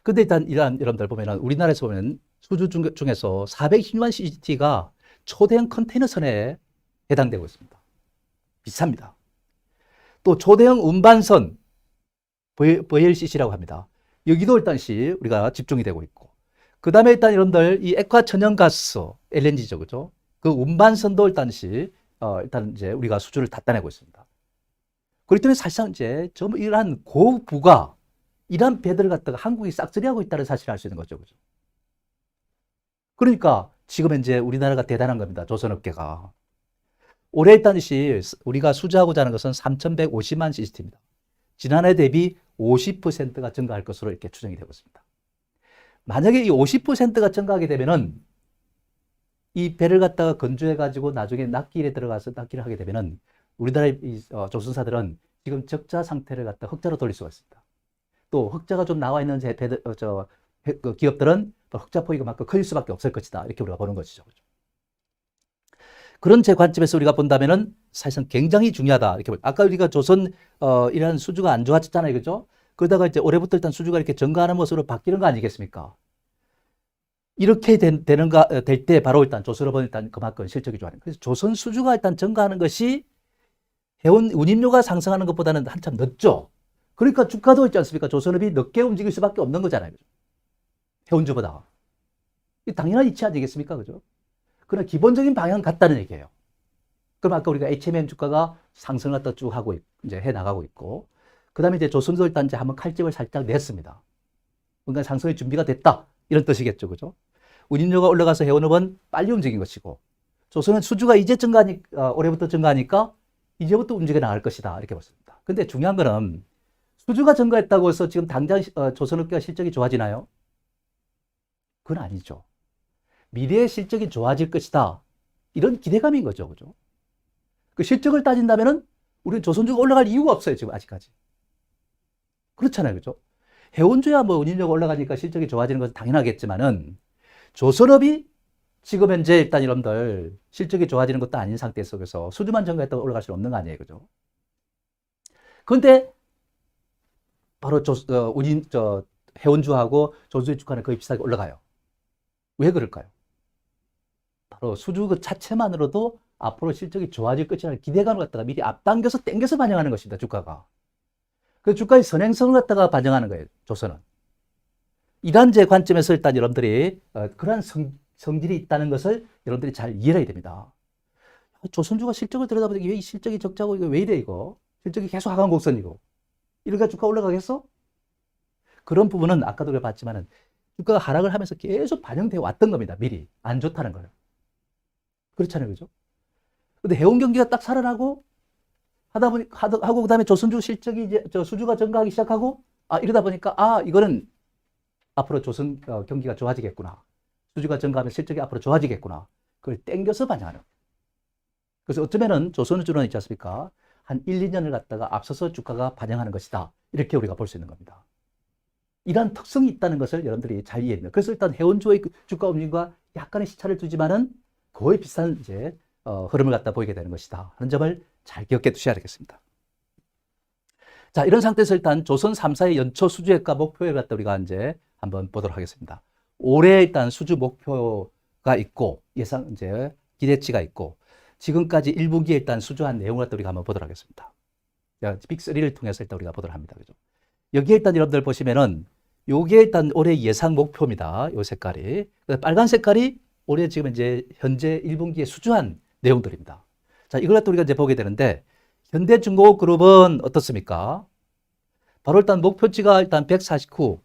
근데 일단 여러분들 보면은 우리나라에서 보면 수주 중에서 420만 CGT가 초대형 컨테이너선에 해당되고 있습니다. 비쌉니다. 또 초대형 운반선 VLCC라고 합니다. 여기도 일단 우리가 집중이 되고 있고 그 다음에 일단 여러분들 이 액화 천연가스 LNG죠, 그죠? 그 운반선도 일단 이제 우리가 수주를 다 따내고 있습니다. 그렇기 때문에 사실상 이제 전부 이러한 고부가 이러한 배들을 갖다가 한국이 싹쓸이하고 있다는 사실을 알 수 있는 거죠, 그죠? 그러니까 지금 이제 우리나라가 대단한 겁니다, 조선업계가. 올해 일단 우리가 수주하고자 하는 것은 3,150만 CGT입니다. 지난해 대비 50%가 증가할 것으로 이렇게 추정이 되고 있습니다. 만약에 이 50%가 증가하게 되면은 이 배를 갖다가 건조해가지고 나중에 납기일에 들어가서 납기를 하게 되면은 우리나라의 조선사들은 지금 적자 상태를 갖다 흑자로 돌릴 수가 있습니다. 또 흑자가 좀 나와 있는 기업들은 흑자 폭이 그만큼 커질 수밖에 없을 것이다. 이렇게 우리가 보는 것이죠. 그런 제 관점에서 우리가 본다면은 사실상 굉장히 중요하다. 이렇게 아까 우리가 조선 이런 수주가 안 좋았잖아요, 그죠? 그러다가 이제 올해부터 일단 수주가 이렇게 증가하는 모습으로 바뀌는 거 아니겠습니까? 이렇게 될 때 바로 일단 조선업은 일단 그만큼 실적이 좋아요. 그래서 조선 수주가 일단 증가하는 것이 해운 운임료가 상승하는 것보다는 한참 늦죠. 그러니까 주가도 있지 않습니까? 조선업이 늦게 움직일 수밖에 없는 거잖아요. 해운주보다. 당연한 이치 아니겠습니까? 그죠? 그러나 기본적인 방향은 같다는 얘기예요. 그럼 아까 우리가 HMM 주가가 상승을 갖다 쭉 하고 이제 해 나가고 있고, 그 다음에 이제 조선도 일단 이제 한번 칼집을 살짝 냈습니다. 뭔가 상승의 준비가 됐다. 이런 뜻이겠죠. 그죠? 운임료가 올라가서 해운업은 빨리 움직인 것이고, 조선은 수주가 이제 올해부터 증가하니까 이제부터 움직여 나갈 것이다. 이렇게 봤습니다. 근데 중요한 거는 수주가 증가했다고 해서 지금 당장 조선업계가 실적이 좋아지나요? 그건 아니죠. 미래의 실적이 좋아질 것이다. 이런 기대감인 거죠. 그죠? 그 실적을 따진다면은 우리는 조선주가 올라갈 이유가 없어요. 지금 아직까지. 그렇잖아요. 그죠? 해운주야 뭐 운임료가 올라가니까 실적이 좋아지는 것은 당연하겠지만은 조선업이 지금 현재 일단 여러분들 실적이 좋아지는 것도 아닌 상태 속에서 수주만 증가했다고 올라갈 수는 없는 거 아니에요, 그죠? 그런데 바로 해운주하고 조선주의 주가는 거의 비슷하게 올라가요. 왜 그럴까요? 바로 수주 그 자체만으로도 앞으로 실적이 좋아질 것이라는 기대감을 갖다가 미리 앞당겨서 땡겨서 반영하는 것입니다, 주가가. 그 주가의 선행성을 갖다가 반영하는 거예요, 조선은. 이란제 관점에서 일단 여러분들이 그러한 성질이 있다는 것을 여러분들이 잘 이해해야 됩니다. 조선주가 실적을 들여다보니 왜 이 실적이 적자고 이거 왜 이래 이거? 실적이 계속 하강 곡선이고. 이러니까 주가 올라가겠어? 그런 부분은 아까도 우리가 봤지만은 주가가 하락을 하면서 계속 반영되어 왔던 겁니다. 미리. 안 좋다는 거예요. 그렇잖아요. 그죠? 근데 해운 경기가 딱 살아나고 하고 그다음에 조선주 실적이 이제 수주가 증가하기 시작하고 이러다 보니까 이거는 앞으로 조선 경기가 좋아지겠구나. 수주가 증가하면 실적이 앞으로 좋아지겠구나. 그걸 땡겨서 반영하는 거예요. 그래서 어쩌면은 조선주는 있지 않습니까? 한 1, 2년을 갖다가 앞서서 주가가 반영하는 것이다. 이렇게 우리가 볼 수 있는 겁니다. 이러한 특성이 있다는 것을 여러분들이 잘 이해해야 됩니다. 그래서 일단 해운주의 주가 움직임과 약간의 시차를 두지만은 거의 비슷한 이제 흐름을 갖다 보이게 되는 것이다 하는 점을 잘 기억해 두셔야 되겠습니다. 자, 이런 상태에서 일단 조선 3사의 연초 수주액과 목표액을 갖다 우리가 이제 한번 보도록 하겠습니다. 올해 일단 수주 목표가 있고 예상 이제 기대치가 있고 지금까지 1분기에 일단 수주한 내용을 갖다 우리가 한번 보도록 하겠습니다. 빅3를 통해서 일단 우리가 보도록 합니다. 그죠? 여기에 일단 여러분들 보시면은 요게 일단 올해 예상 목표입니다. 요 색깔이. 빨간 색깔이 올해 지금 이제 현재 1분기에 수주한 내용들입니다. 자, 이걸 갖다 우리가 이제 보게 되는데 현대중공업그룹은 어떻습니까? 바로 일단 목표치가 일단 149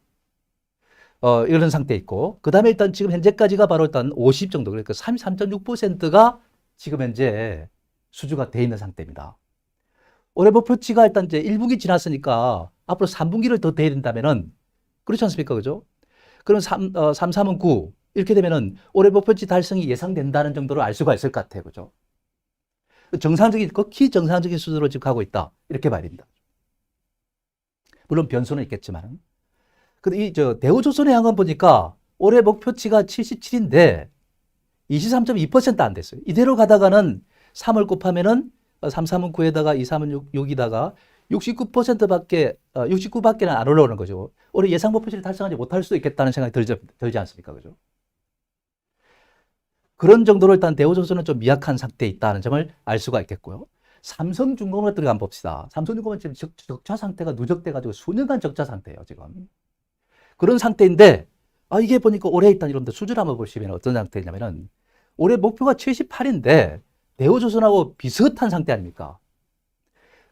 이런 상태에 있고 그 다음에 일단 지금 현재까지가 바로 일단 50 정도 그러니까 33.6%가 지금 현재 수주가 돼 있는 상태입니다. 올해 목표치가 일단 이제 1분기 지났으니까 앞으로 3분기를 더 돼야 된다면은 그렇지 않습니까? 그죠? 그럼 3은 9 이렇게 되면은 올해 목표치 달성이 예상된다는 정도로 알 수가 있을 것 같아요. 그죠? 정상적인, 극히 정상적인 수준으로 지금 가고 있다. 이렇게 봐야 됩니다. 물론 변수는 있겠지만. 근데 대우조선의 향은 보니까 올해 목표치가 77인데 23.2% 안 됐어요. 이대로 가다가는 3을 곱하면은 3은 9에다가 2, 3은 6이다가 69%밖에, 69밖에는 안 올라오는 거죠. 올해 예상 목표치를 달성하지 못할 수도 있겠다는 생각이 들지 않습니까? 그죠? 그런 정도로 일단 대우조선은 좀 미약한 상태에 있다는 점을 알 수가 있겠고요. 삼성중공업을 한번 봅시다. 삼성중공업은 지금 적자 상태가 누적돼가지고 수년간 적자 상태예요, 지금. 그런 상태인데, 이게 보니까 올해 일단 여러분들 수주를 한번 보시면 어떤 상태냐면은, 올해 목표가 78인데, 대우조선하고 비슷한 상태 아닙니까?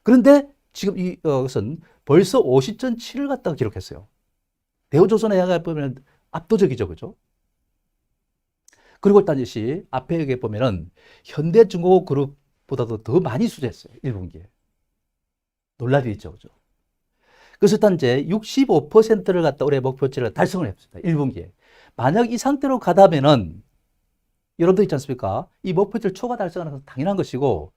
그런데 지금 이것은 벌써 50.7을 갖다가 기록했어요. 대우조선에 향해 보면 압도적이죠, 그죠? 그리고 일단 이것이 앞에 여기 보면은 현대중공업 그룹보다도 더 많이 수주했어요. 1분기에. 놀랄 일이 있죠, 그죠? 그래서 일단 이제 65%를 갖다 올해 목표치를 달성을 했습니다. 1분기에. 만약 이 상태로 가다면은 여러분들 있지 않습니까? 이 목표치를 초과 달성하는 것은 당연한 것이고,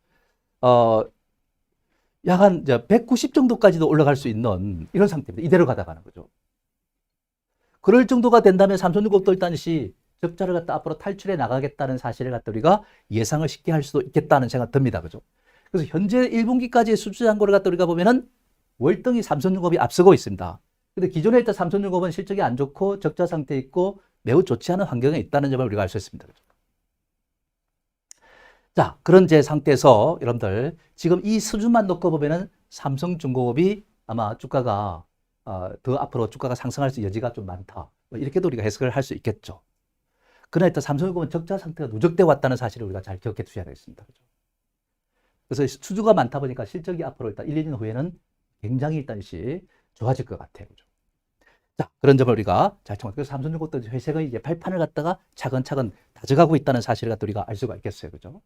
약 한 190 정도까지도 올라갈 수 있는 이런 상태입니다. 이대로 가다가는 거죠. 그럴 정도가 된다면 삼성중공업도 일단 적자를 갖다 앞으로 탈출해 나가겠다는 사실을 갖다 우리가 예상을 쉽게 할 수도 있겠다는 생각 듭니다. 그죠? 그래서 현재 1분기까지의 수주 잔고를 갖다 우리가 보면은 월등히 삼성중공업이 앞서고 있습니다. 근데 기존에 일단 삼성중공업은 실적이 안 좋고 적자 상태에 있고 매우 좋지 않은 환경에 있다는 점을 우리가 알 수 있습니다. 그죠? 자, 그런 제 상태에서 여러분들 지금 이 수준만 놓고 보면은 삼성중공업이 아마 주가가 더 앞으로 주가가 상승할 수 여지가 좀 많다. 이렇게도 우리가 해석을 할 수 있겠죠. 그러나 일단 삼성중공업은 적자 상태가 누적돼 왔다는 사실을 우리가 잘 기억해 두셔야 되겠습니다. 그죠? 그래서 수주가 많다 보니까 실적이 앞으로 일단 1, 2년 후에는 굉장히 일단 좋아질 것 같아요. 그죠? 자, 그런 점을 우리가 잘 참고. 그래서 삼성중공업도 회색의 이제 발판을 갖다가 차근차근 다져가고 있다는 사실을 갖다 우리가 알 수가 있겠어요. 그죠?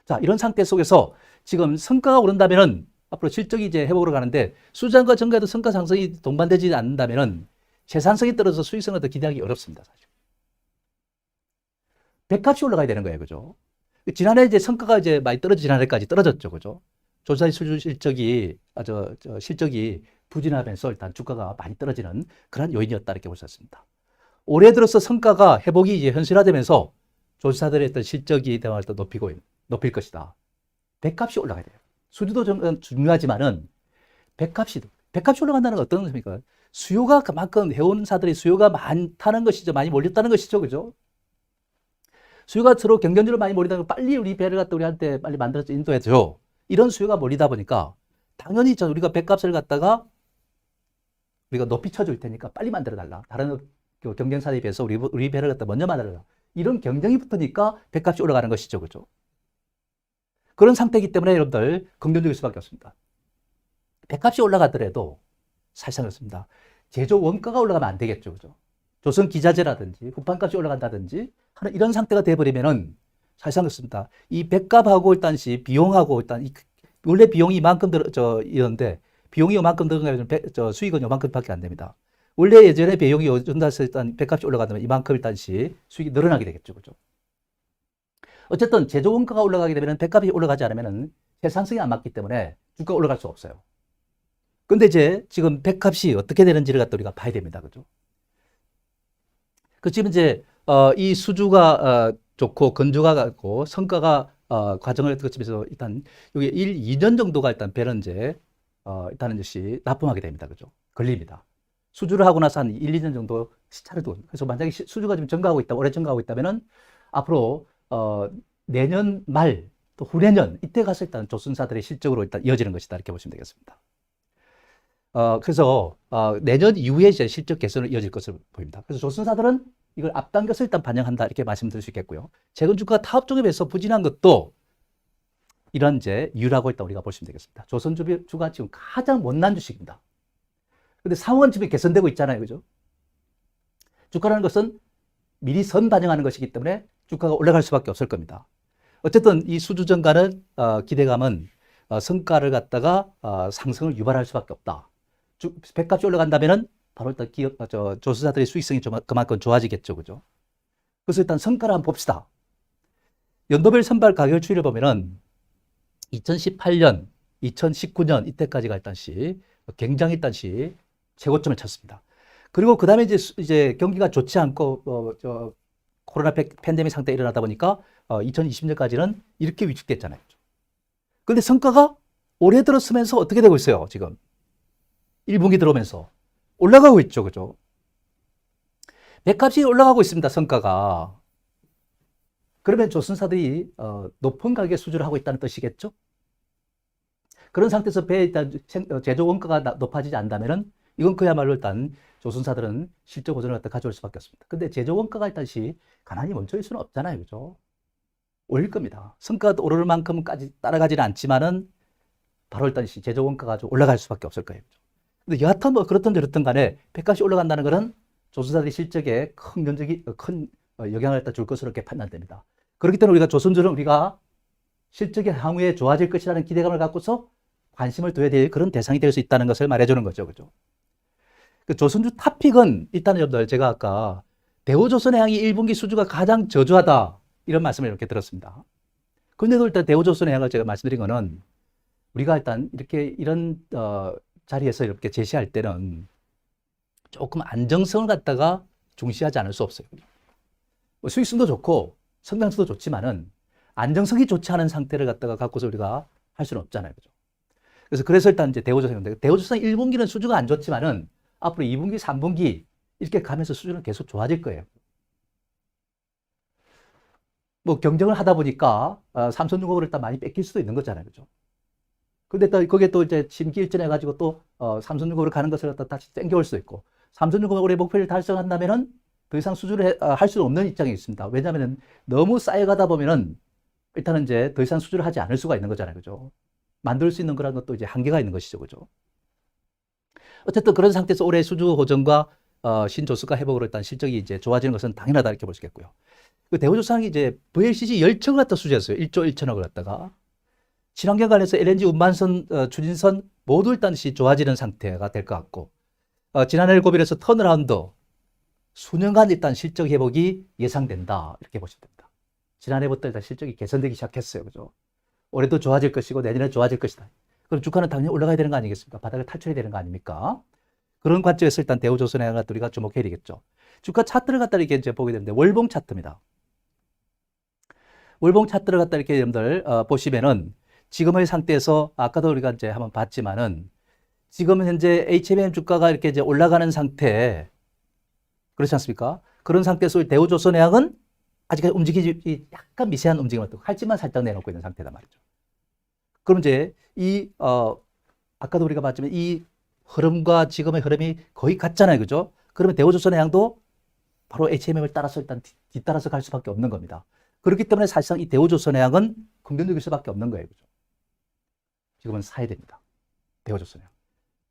자, 이런 상태 속에서 지금 성과가 오른다면은 앞으로 실적이 이제 회복으로 가는데 수주과 증가에도 성과 상승이 동반되지 않는다면은 생산성이 떨어져서 수익성을 더 기대하기 어렵습니다. 사실. 백값이 올라가야 되는 거예요. 그죠? 지난해 이제 성과가 이제 많이 지난해까지 떨어졌죠. 그죠? 조사의 수주 실적이, 실적이 부진하면서 일단 주가가 많이 떨어지는 그런 요인이었다 이렇게 볼 수 있습니다. 올해 들어서 성과가 회복이 이제 현실화되면서 조사들의 어떤 실적이 대화를 또 높일 것이다. 백값이 올라가야 돼요. 수주도 중요하지만은 백값이 올라간다는 건 어떤 의미입니까? 수요가 그만큼 해운사들의 수요가 많다는 것이죠. 많이 몰렸다는 것이죠. 그죠? 수요가 서로 경쟁적으로 많이 몰리다 보면 빨리 우리 배를 갖다 우리한테 빨리 만들어서 인도해줘요. 이런 수요가 몰리다 보니까 당연히 우리가 백값을 갖다가 우리가 높이 쳐줄 테니까 빨리 만들어 달라. 다른 경쟁사에 비해서 우리 배를 갖다 먼저 만들어 달라. 이런 경쟁이 붙으니까 백값이 올라가는 것이죠. 그죠? 그런 상태이기 때문에 여러분들 긍정적일 수밖에 없습니다. 백값이 올라가더라도 사실상 그렇습니다. 제조 원가가 올라가면 안 되겠죠. 그죠? 조선 기자재라든지 후판값이 올라간다든지 하는 이런 상태가 돼버리면은 사실상 그렇습니다. 이 백값하고 일단 비용하고 일단 원래 비용이 이만큼 이런데 비용이 요만큼 들어가면 수익은 요만큼밖에 안 됩니다. 원래 예전에 비용이 요 정도 해서 일단 백값이 올라가면 이만큼 일단 수익이 늘어나게 되겠죠. 그죠? 어쨌든 제조 원가가 올라가게 되면 백값이 올라가지 않으면 생산성이 안 맞기 때문에 주가가 올라갈 수 없어요. 근데 이제 지금 백값이 어떻게 되는지를 갖다 우리가 봐야 됩니다. 그죠? 그 지금 이제 이 수주가 좋고 건조가 같고 성과가 과정을 거치면서 일단 여기 1, 2년 정도가 일단 배는 이제 일단은 이제 납품하게 됩니다. 그죠? 걸립니다. 수주를 하고 나서 한 1, 2년 정도 시차를 두고 그래서 만약에 수주가 지금 증가하고 있다, 올해 증가하고 있다면은 앞으로 내년 말 또 후내년 이때 가서 일단 조선사들의 실적으로 일단 이어지는 것이다 이렇게 보시면 되겠습니다. 그래서 내년 이후에 이제 실적 개선으로 이어질 것으로 보입니다. 그래서 조선사들은 이걸 앞당겨서 일단 반영한다 이렇게 말씀드릴 수 있겠고요. 최근 주가가 타업 쪽에 비해서 부진한 것도 이런 이제 이유라고 일단 우리가 보시면 되겠습니다. 조선주가 지금 가장 못난 주식입니다. 근데 상황은 지금 개선되고 있잖아요. 그죠? 주가라는 것은 미리 선 반영하는 것이기 때문에 주가가 올라갈 수밖에 없을 겁니다. 어쨌든 이 수주전가는 기대감은 성과를 갖다가 상승을 유발할 수밖에 없다. 백값이 올라간다면은 바로 일단 조수사들의 수익성이 그만큼 좋아지겠죠. 그죠? 그래서 일단 성과를 한번 봅시다. 연도별 선발 가격 추이를 보면은 2018년, 2019년 이때까지가 일단 굉장히 일단 최고점을 쳤습니다. 그리고 그 다음에 이제 경기가 좋지 않고 코로나 팬데믹 상태가 일어나다 보니까 2020년까지는 이렇게 위축됐잖아요. 근데 성과가 올해 들었으면서 어떻게 되고 있어요? 지금 1분기 들어오면서 올라가고 있죠. 그죠? 백값이 올라가고 있습니다. 성과가. 그러면 조선사들이 높은 가격에 수주를 하고 있다는 뜻이겠죠? 그런 상태에서 배에 일단 제조 원가가 높아지지 않다면은 이건 그야말로 일단 조선사들은 실적 고전을 갖다 가져올 수밖에 없습니다. 근데 제조 원가가 일단 가만히 멈춰 있을 수는 없잖아요. 그죠? 올릴 겁니다. 성과가 오를 만큼까지 따라가지는 않지만은 바로 일단 제조 원가가 좀 올라갈 수밖에 없을 거예요. 근데 여하튼 뭐 그렇든 저렇든 간에 백값이 올라간다는 것은 조선사들의 실적에 큰 영향을 줄 것으로 이렇게 판단됩니다. 그렇기 때문에 우리가 조선주는 우리가 실적이 향후에 좋아질 것이라는 기대감을 갖고서 관심을 둬야 될 그런 대상이 될 수 있다는 것을 말해주는 거죠. 그죠? 그 조선주 탑픽은 일단 여러분들 제가 아까 대우조선의 향이 1분기 수주가 가장 저조하다 이런 말씀을 이렇게 들었습니다. 그런데도 일단 대우조선의 향을 제가 말씀드린 거는 우리가 일단 이런 자리에서 이렇게 제시할 때는 조금 안정성을 갖다가 중시하지 않을 수 없어요. 뭐 수익성도 좋고 성장성도 좋지만은 안정성이 좋지 않은 상태를 갖고서 우리가 할 수는 없잖아요. 그죠? 그래서 일단 이제 대우조선인데 대우조선 1분기는 수주가 안 좋지만은 앞으로 2분기, 3분기 이렇게 가면서 수주는 계속 좋아질 거예요. 뭐 경쟁을 하다 보니까 삼성중공업을 일단 많이 뺏길 수도 있는 거잖아요. 그죠? 근데 또 거기에 또 이제 심기일전해가지고 또 삼성중공업으로 가는 것을 갖다 다시 땡겨올 수도 있고 삼성중공업의 목표를 달성한다면은 더 이상 수주를 할 수는 없는 입장에 있습니다. 왜냐하면 너무 쌓여가다 보면은 일단은 이제 더 이상 수주를 하지 않을 수가 있는 거잖아요. 그죠? 만들 수 있는 거라는 것도 이제 한계가 있는 것이죠. 그죠? 어쨌든 그런 상태에서 올해 수주 호전과 신조수가 회복으로 일단 실적이 이제 좋아지는 것은 당연하다 이렇게 볼 수 있겠고요. 그 대우조선이 이제 VLCC 10척을 갖다 수주했어요. 1조 1천억을 갖다가. 친환경 관련해서 LNG 운반선, 추진선 모두 일단 좋아지는 상태가 될 것 같고 지난해 고비해서 턴어라운드 수년간 일단 실적 회복이 예상된다 이렇게 보시면 됩니다. 지난해부터 일단 실적이 개선되기 시작했어요. 그죠? 올해도 좋아질 것이고 내년에 좋아질 것이다. 그럼 주가는 당연히 올라가야 되는 거 아니겠습니까? 바닥을 탈출해야 되는 거 아닙니까? 그런 관점에서 일단 대우조선해양 갖다 우리가 주목해야 되겠죠. 주가 차트를 갖다 이렇게 이제 보게 되는데 월봉 차트입니다. 월봉 차트를 갖다 이렇게 여러분들 보시면은 지금의 상태에서 아까도 우리가 이제 한번 봤지만은 지금 현재 HMM 주가가 이렇게 이제 올라가는 상태 그렇지 않습니까? 그런 상태에서 대우조선해양은 아직까지 움직이지 약간 미세한 움직임을 할지만 살짝 내놓고 있는 상태단 말이죠. 그럼 이제 아까도 우리가 봤지만 이 흐름과 지금의 흐름이 거의 같잖아요. 그죠? 그러면 대우조선해양도 바로 HMM을 따라서 일단 뒤따라서 갈 수밖에 없는 겁니다. 그렇기 때문에 사실상 이 대우조선해양은 긍정적일 수밖에 없는 거예요. 그죠? 지금은 사야 됩니다. 대우조선해양.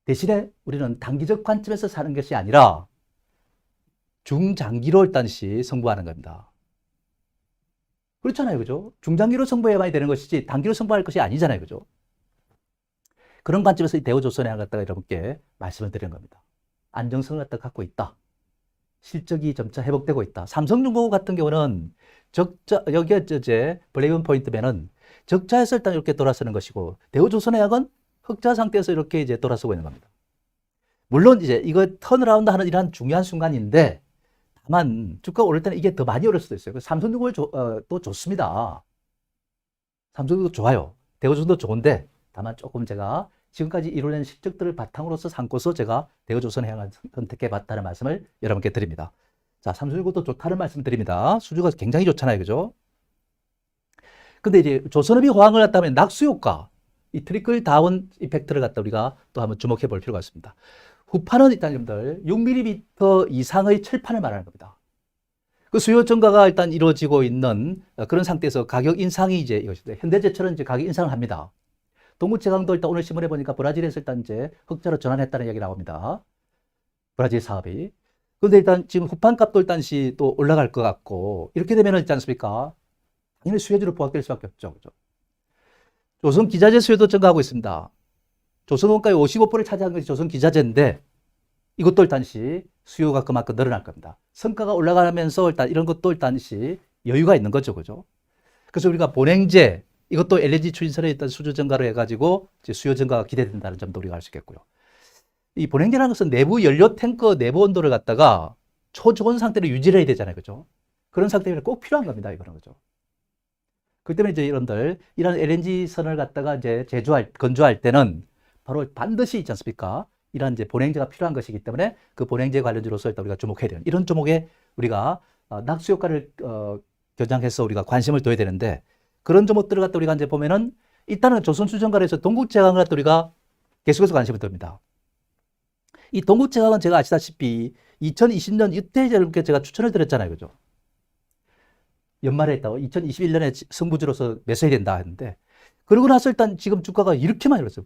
대신에 우리는 단기적 관점에서 사는 것이 아니라 중장기로 일단씩 승부하는 겁니다. 그렇잖아요. 그죠? 중장기로 승부해야 되는 것이지 단기로 승부할 것이 아니잖아요. 그죠? 그런 관점에서 이 대우조선해양 갖다가 여러분께 말씀을 드리는 겁니다. 안정성을 갖다 갖고 있다. 실적이 점차 회복되고 있다. 삼성중공업 같은 경우는 적자, 여기에 이제 브레이크이븐 포인트면은 적자에서 일단 이렇게 돌아서는 것이고, 대우조선해양은 흑자 상태에서 이렇게 이제 돌아서고 있는 겁니다. 물론 이제 이거 턴어라운드 하는 이러한 중요한 순간인데, 다만 주가 오를 때는 이게 더 많이 오를 수도 있어요. 삼성중공업도 좋습니다. 삼성도 좋아요. 대우조선도 좋은데, 다만 조금 제가 지금까지 이뤄낸 실적들을 바탕으로서 삼고서 제가 대우조선해양을 선택해 봤다는 말씀을 여러분께 드립니다. 자, 삼성중공업도 좋다는 말씀 드립니다. 수주가 굉장히 좋잖아요. 그죠? 근데 이제 조선업이 호황을 갖다 하면 낙수효과, 이 트리클 다운 이펙트를 갖다 우리가 또 한번 주목해 볼 필요가 있습니다. 후판은 일단 여러분들 6mm 이상의 철판을 말하는 겁니다. 그 수요 증가가 일단 이루어지고 있는 그런 상태에서 가격 인상이 이제 이것입니다. 현대제철은 이제 가격 인상을 합니다. 동구제강도 일단 오늘 신문에 보니까 브라질에서 일단 이제 흑자로 전환했다는 이야기 나옵니다. 브라질 사업이. 그런데 일단 지금 후판값도 일단시 또 올라갈 것 같고, 이렇게 되면 있지 않습니까? 당연히 수혜주로 부각될 수밖에 없죠. 그죠? 조선 기자재 수요도 증가하고 있습니다. 조선 원가의 55%를 차지한 것이 조선 기자재인데, 이것도 일단시 수요가 그만큼 늘어날 겁니다. 성과가 올라가면서 일단 이런 것도 일단시 여유가 있는 거죠. 그죠? 그래서 우리가 본행제, 이것도 LNG 추진선에 일단 수주 증가로 해가지고 이제 수요 증가가 기대된다는 점도 우리가 알 수 있겠고요. 이 본행제라는 것은 내부 연료 탱커 내부 온도를 갖다가 초저온 상태로 유지를 해야 되잖아요. 그죠? 그런 상태가 꼭 필요한 겁니다. 이거는. 그죠? 그렇기 때문에 이제 여러분들 이런 LNG 선을 갖다가 이제 건조할 때는 바로 반드시 있지 않습니까? 이런 이제 본행제가 필요한 것이기 때문에 그 본행제 관련주로서 일단 우리가 주목해야 되는 이런 종목에 우리가 낙수 효과를 겨냥해서 우리가 관심을 둬야 되는데, 그런 종목들을 갖다 우리가 이제 보면은 일단은 조선수정관에서 동국제강을 갖다 우리가 계속해서 관심을 둡니다. 이 동국제강은 제가 아시다시피 2020년 이때 이렇게 제가 추천을 드렸잖아요. 그죠? 연말에 했다고 2021년에 승부주로서 매수해야 된다 했는데, 그러고 나서 일단 지금 주가가 이렇게 많이 올랐어요.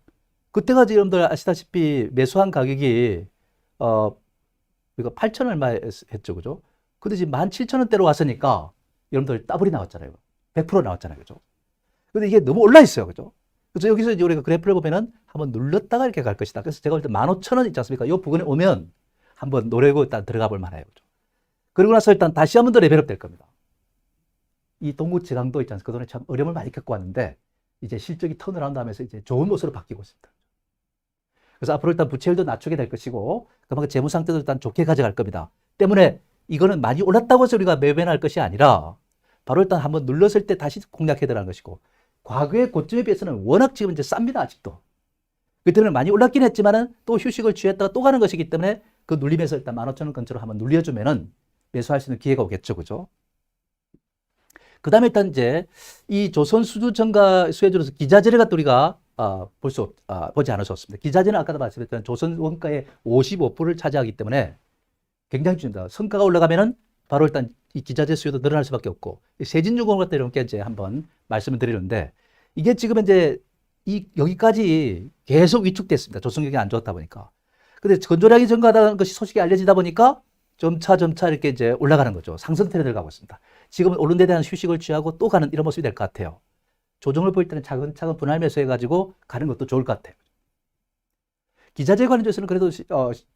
그때가 여러분들 아시다시피 매수한 가격이 우리가 8천 얼마 했죠. 그죠? 근데 지금 17,000원대로 왔으니까 여러분들 더블이 나왔잖아요. 100% 나왔잖아요. 그죠? 근데 이게 너무 올라 있어요. 그죠? 그래서 여기서 이제 우리가 그래프를 보면은 한번 눌렀다가 이렇게 갈 것이다. 그래서 제가 볼 때 15,000원 있지 않습니까? 이 부근에 오면 한번 노리고 일단 들어가 볼 만해요. 그죠? 그리고 나서 일단 다시 한번 더 레벨업 될 겁니다. 이 동구제강도 있지 않습니까? 그동안에 참 어려움을 많이 겪고 왔는데, 이제 실적이 턴어라운드 하면서 이제 좋은 모습으로 바뀌고 있습니다. 그래서 앞으로 일단 부채율도 낮추게 될 것이고, 그만큼 재무 상태도 일단 좋게 가져갈 겁니다. 때문에 이거는 많이 올랐다고 해서 우리가 매매할 것이 아니라, 바로 일단 한번 눌렀을 때 다시 공략해야 되는 것이고, 과거의 고점에 비해서는 워낙 지금 이제 쌉니다. 아직도. 그 때문에 많이 올랐긴 했지만은 또 휴식을 취했다가 또 가는 것이기 때문에 그 눌림에서 일단 15,000원 근처로 한번 눌려주면은 매수할 수 있는 기회가 오겠죠. 그죠? 그 다음에 일단 이제 이 조선 수주 증가 수혜주로서 기자재를 갖다 우리가 보지 않을 수 없습니다. 기자재는 아까도 말씀드렸던 조선 원가의 55%를 차지하기 때문에 굉장히 중요합니다. 성과가 올라가면은 바로 일단 이 기자재 수요도 늘어날 수밖에 없고, 세진중공업 같은 이런 게 이제 한번 말씀을 드리는데, 이게 지금 이제 여기까지 계속 위축됐습니다. 조선경이 안 좋았다 보니까. 근데 건조량이 증가하다는 것이 소식이 알려지다 보니까 점차 이렇게 이제 올라가는 거죠. 상승 트렌드를 가고 있습니다. 지금은 오른 데 대한 휴식을 취하고 또 가는 이런 모습이 될 것 같아요. 조정을 보일 때는 차근차근 분할 매수해가지고 가는 것도 좋을 것 같아요. 기자재 관련주에서는 그래도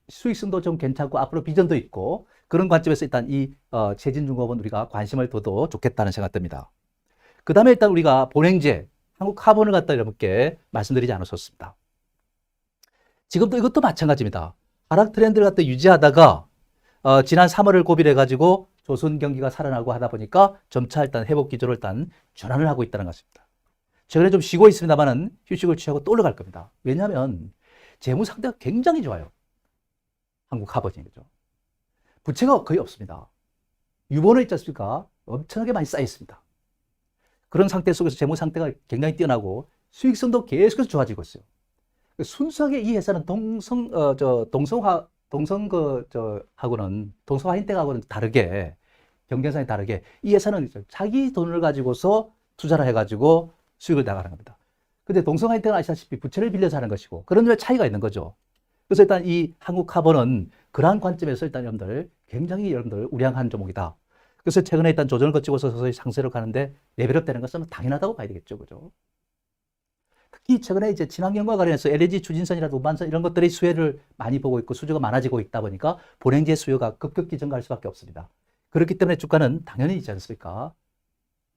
수익성도 좀 괜찮고 앞으로 비전도 있고, 그런 관점에서 일단 이 세진중공업은 우리가 관심을 둬도 좋겠다는 생각 듭니다. 그 다음에 일단 우리가 본행제, 한국 카본을 갖다 이렇게 말씀드리지 않았었습니다. 지금도 이것도 마찬가지입니다. 하락 트렌드를 갖다 유지하다가 지난 3월을 고비를 해가지고 조선 경기가 살아나고 하다 보니까 점차 일단 회복 기조로 일단 전환을 하고 있다는 것입니다. 최근에 좀 쉬고 있습니다만은 휴식을 취하고 또 올라갈 겁니다. 왜냐하면 재무 상태가 굉장히 좋아요. 한국 하버지 그죠? 부채가 거의 없습니다. 유보는 있지 않습니까? 엄청나게 많이 쌓여 있습니다. 그런 상태 속에서 재무 상태가 굉장히 뛰어나고 수익성도 계속해서 좋아지고 있어요. 순수하게 이 회사는 동성화인텍하고는 다르게, 경쟁상이 다르게 이 회사는 자기 돈을 가지고서 투자를 해가지고 수익을 나가는 겁니다. 근데 동성화인텍은 아시다시피 부채를 빌려서 하는 것이고 그런 점에 차이가 있는 거죠. 그래서 일단 이 한국카본은 그러한 관점에서 일단 여러분들 굉장히 여러분들 우량한 종목이다. 그래서 최근에 일단 조정을 거치고서 서서히 상세로 가는데 레벨업 되는 것은 당연하다고 봐야 되겠죠. 그죠? 특히 최근에 이제 친환경과 관련해서 LNG 추진선이라도 운반선 이런 것들이 수혜를 많이 보고 있고 수주가 많아지고 있다 보니까 본행제 수요가 급격히 증가할 수밖에 없습니다. 그렇기 때문에 주가는 당연히 있지 않습니까?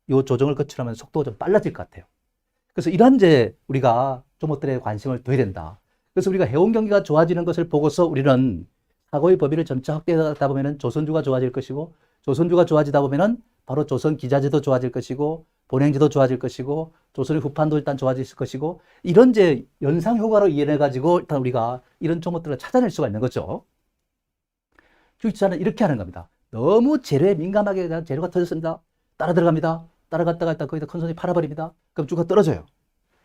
이 조정을 거치려면 속도가 좀 빨라질 것 같아요. 그래서 이런 이제 우리가 종목들에 관심을 둬야 된다. 그래서 우리가 해운 경기가 좋아지는 것을 보고서 우리는 사고의 범위를 점차 확대하다 보면은 조선주가 좋아질 것이고 조선주가 좋아지다 보면은 바로 조선 기자재도 좋아질 것이고 본행지도 좋아질 것이고 조선의 후판도 일단 좋아질 것이고 이런 이제 연상 효과로 이해해 가지고 일단 우리가 이런 종목들을 찾아낼 수가 있는 거죠. 주식투자는 이렇게 하는 겁니다. 너무 재료에 민감하게 대한 재료가 터졌습니다. 따라 들어갑니다. 따라갔다가 일단 거기다 큰 손이 팔아버립니다. 그럼 주가 떨어져요.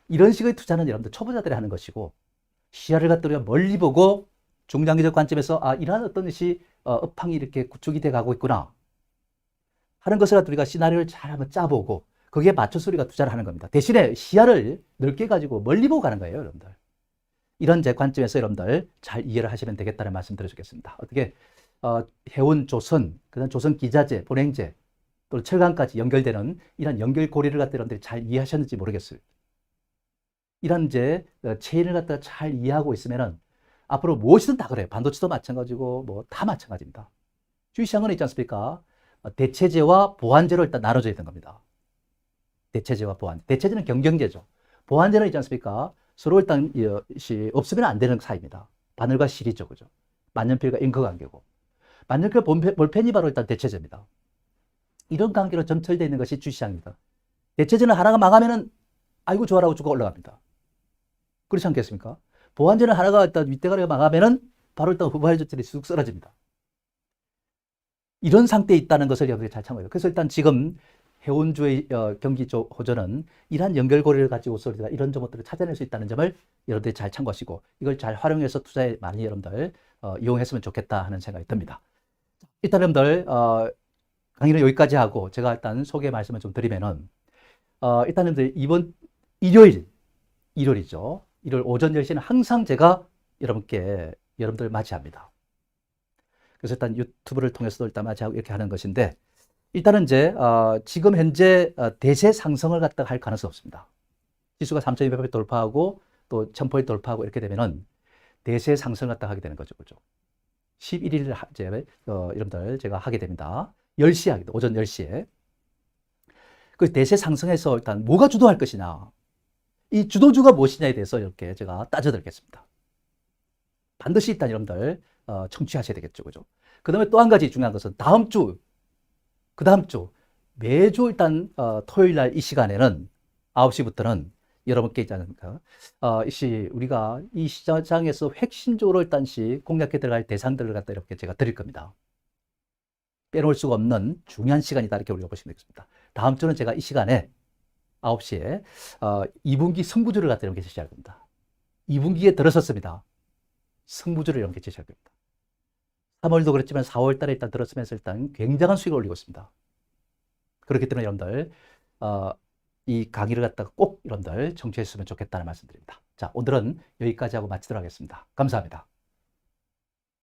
이런 식의 투자는 여러분들 초보자들이 하는 것이고 시야를 갖다 우리가 멀리 보고 중장기적 관점에서 이러한 어떤 것이 업황이 이렇게 구축이 돼 가고 있구나 하는 것을 우리가 시나리오를 잘 한번 짜보고 거기에 맞춰서 우리가 투자를 하는 겁니다. 대신에 시야를 넓게 가지고 멀리 보고 가는 거예요, 여러분들. 이런 제 관점에서 여러분들 잘 이해를 하시면 되겠다는 말씀 드려주겠습니다. 어떻게 해운 조선, 그다음 조선 기자재, 본행재, 또 철강까지 연결되는 이런 연결고리를 갖다 여러분들이 잘 이해하셨는지 모르겠어요. 이런 이제 체인을 갖다가 잘 이해하고 있으면은 앞으로 무엇이든 다 그래요. 반도체도 마찬가지고 뭐 다 마찬가지입니다. 주식시장은 있지 않습니까? 대체재와 보완재로 일단 나눠져야 되는 겁니다. 대체재와 보완재. 대체재는 경쟁재죠. 보완재는 있지 않습니까? 서로 일단 없으면 안 되는 사이입니다. 바늘과 실이죠. 그죠? 만년필과 잉크 관계고. 만년필 볼펜이 바로 일단 대체재입니다. 이런 관계로 점철되어 있는 것이 주식시장입니다. 대체재는 하나가 망하면은 아이고 좋아라고 주가 올라갑니다. 그렇지 않겠습니까? 보완재는 하나가 일단 윗대가리가 망하면은 바로 일단 후발주들이 쑥 쓰러집니다. 이런 상태에 있다는 것을 여러분들이 잘 참고해요. 그래서 일단 지금 해운주의 경기 호전은 이러한 연결고리를 가지고서 우리가 이런 종목들을 찾아낼 수 있다는 점을 여러분들이 잘 참고하시고 이걸 잘 활용해서 투자에 많이 여러분들 이용했으면 좋겠다 하는 생각이 듭니다. 일단 여러분들 강의는 여기까지 하고 제가 일단 소개 말씀을 좀 드리면은 일단 여러분들 이번 일요일이죠. 일요일 오전 10시는 항상 제가 여러분들 맞이합니다. 그래서 일단 유튜브를 통해서도 일단 맞이하고 이렇게 하는 것인데 일단은 이제 지금 현재 대세 상승을 갖다가 할 가능성이 없습니다. 지수가 3,200포인트 돌파하고 또 1,000포인트 돌파하고 이렇게 되면은 대세 상승을 갖다가 하게 되는 거죠. 그죠? 11일 이제 여러분들 제가 하게 됩니다. 10시에 하게 됩니다. 오전 10시에. 그 대세 상승에서 일단 뭐가 주도할 것이냐. 이 주도주가 무엇이냐에 대해서 이렇게 제가 따져드리겠습니다. 반드시 일단 여러분들 청취하셔야 되겠죠. 그죠? 그 다음에 또 한 가지 중요한 것은 다음 주, 그 다음 주, 매주 일단 토요일 날 이 시간에는 9시부터는 여러분께 있지 않습니까? 우리가 이 시장에서 핵심적으로 일단씩 공략해 들어갈 대상들을 갖다 이렇게 제가 드릴 겁니다. 빼놓을 수가 없는 중요한 시간이다. 이렇게 우리가 보시면 되겠습니다. 다음 주는 제가 이 시간에 9시에 2분기 승부주를 갖다 이렇게 제시할 겁니다. 2분기에 들어섰습니다. 승부주를 이렇게 제시할 겁니다. 3월도 그렇지만 4월 달에 일단 들었으면서 일단 굉장한 수익을 올리고 있습니다. 그렇기 때문에 여러분들 이 강의를 갖다가 꼭 여러분들 청취해 주시면 좋겠다는 말씀드립니다. 자, 오늘은 여기까지 하고 마치도록 하겠습니다. 감사합니다.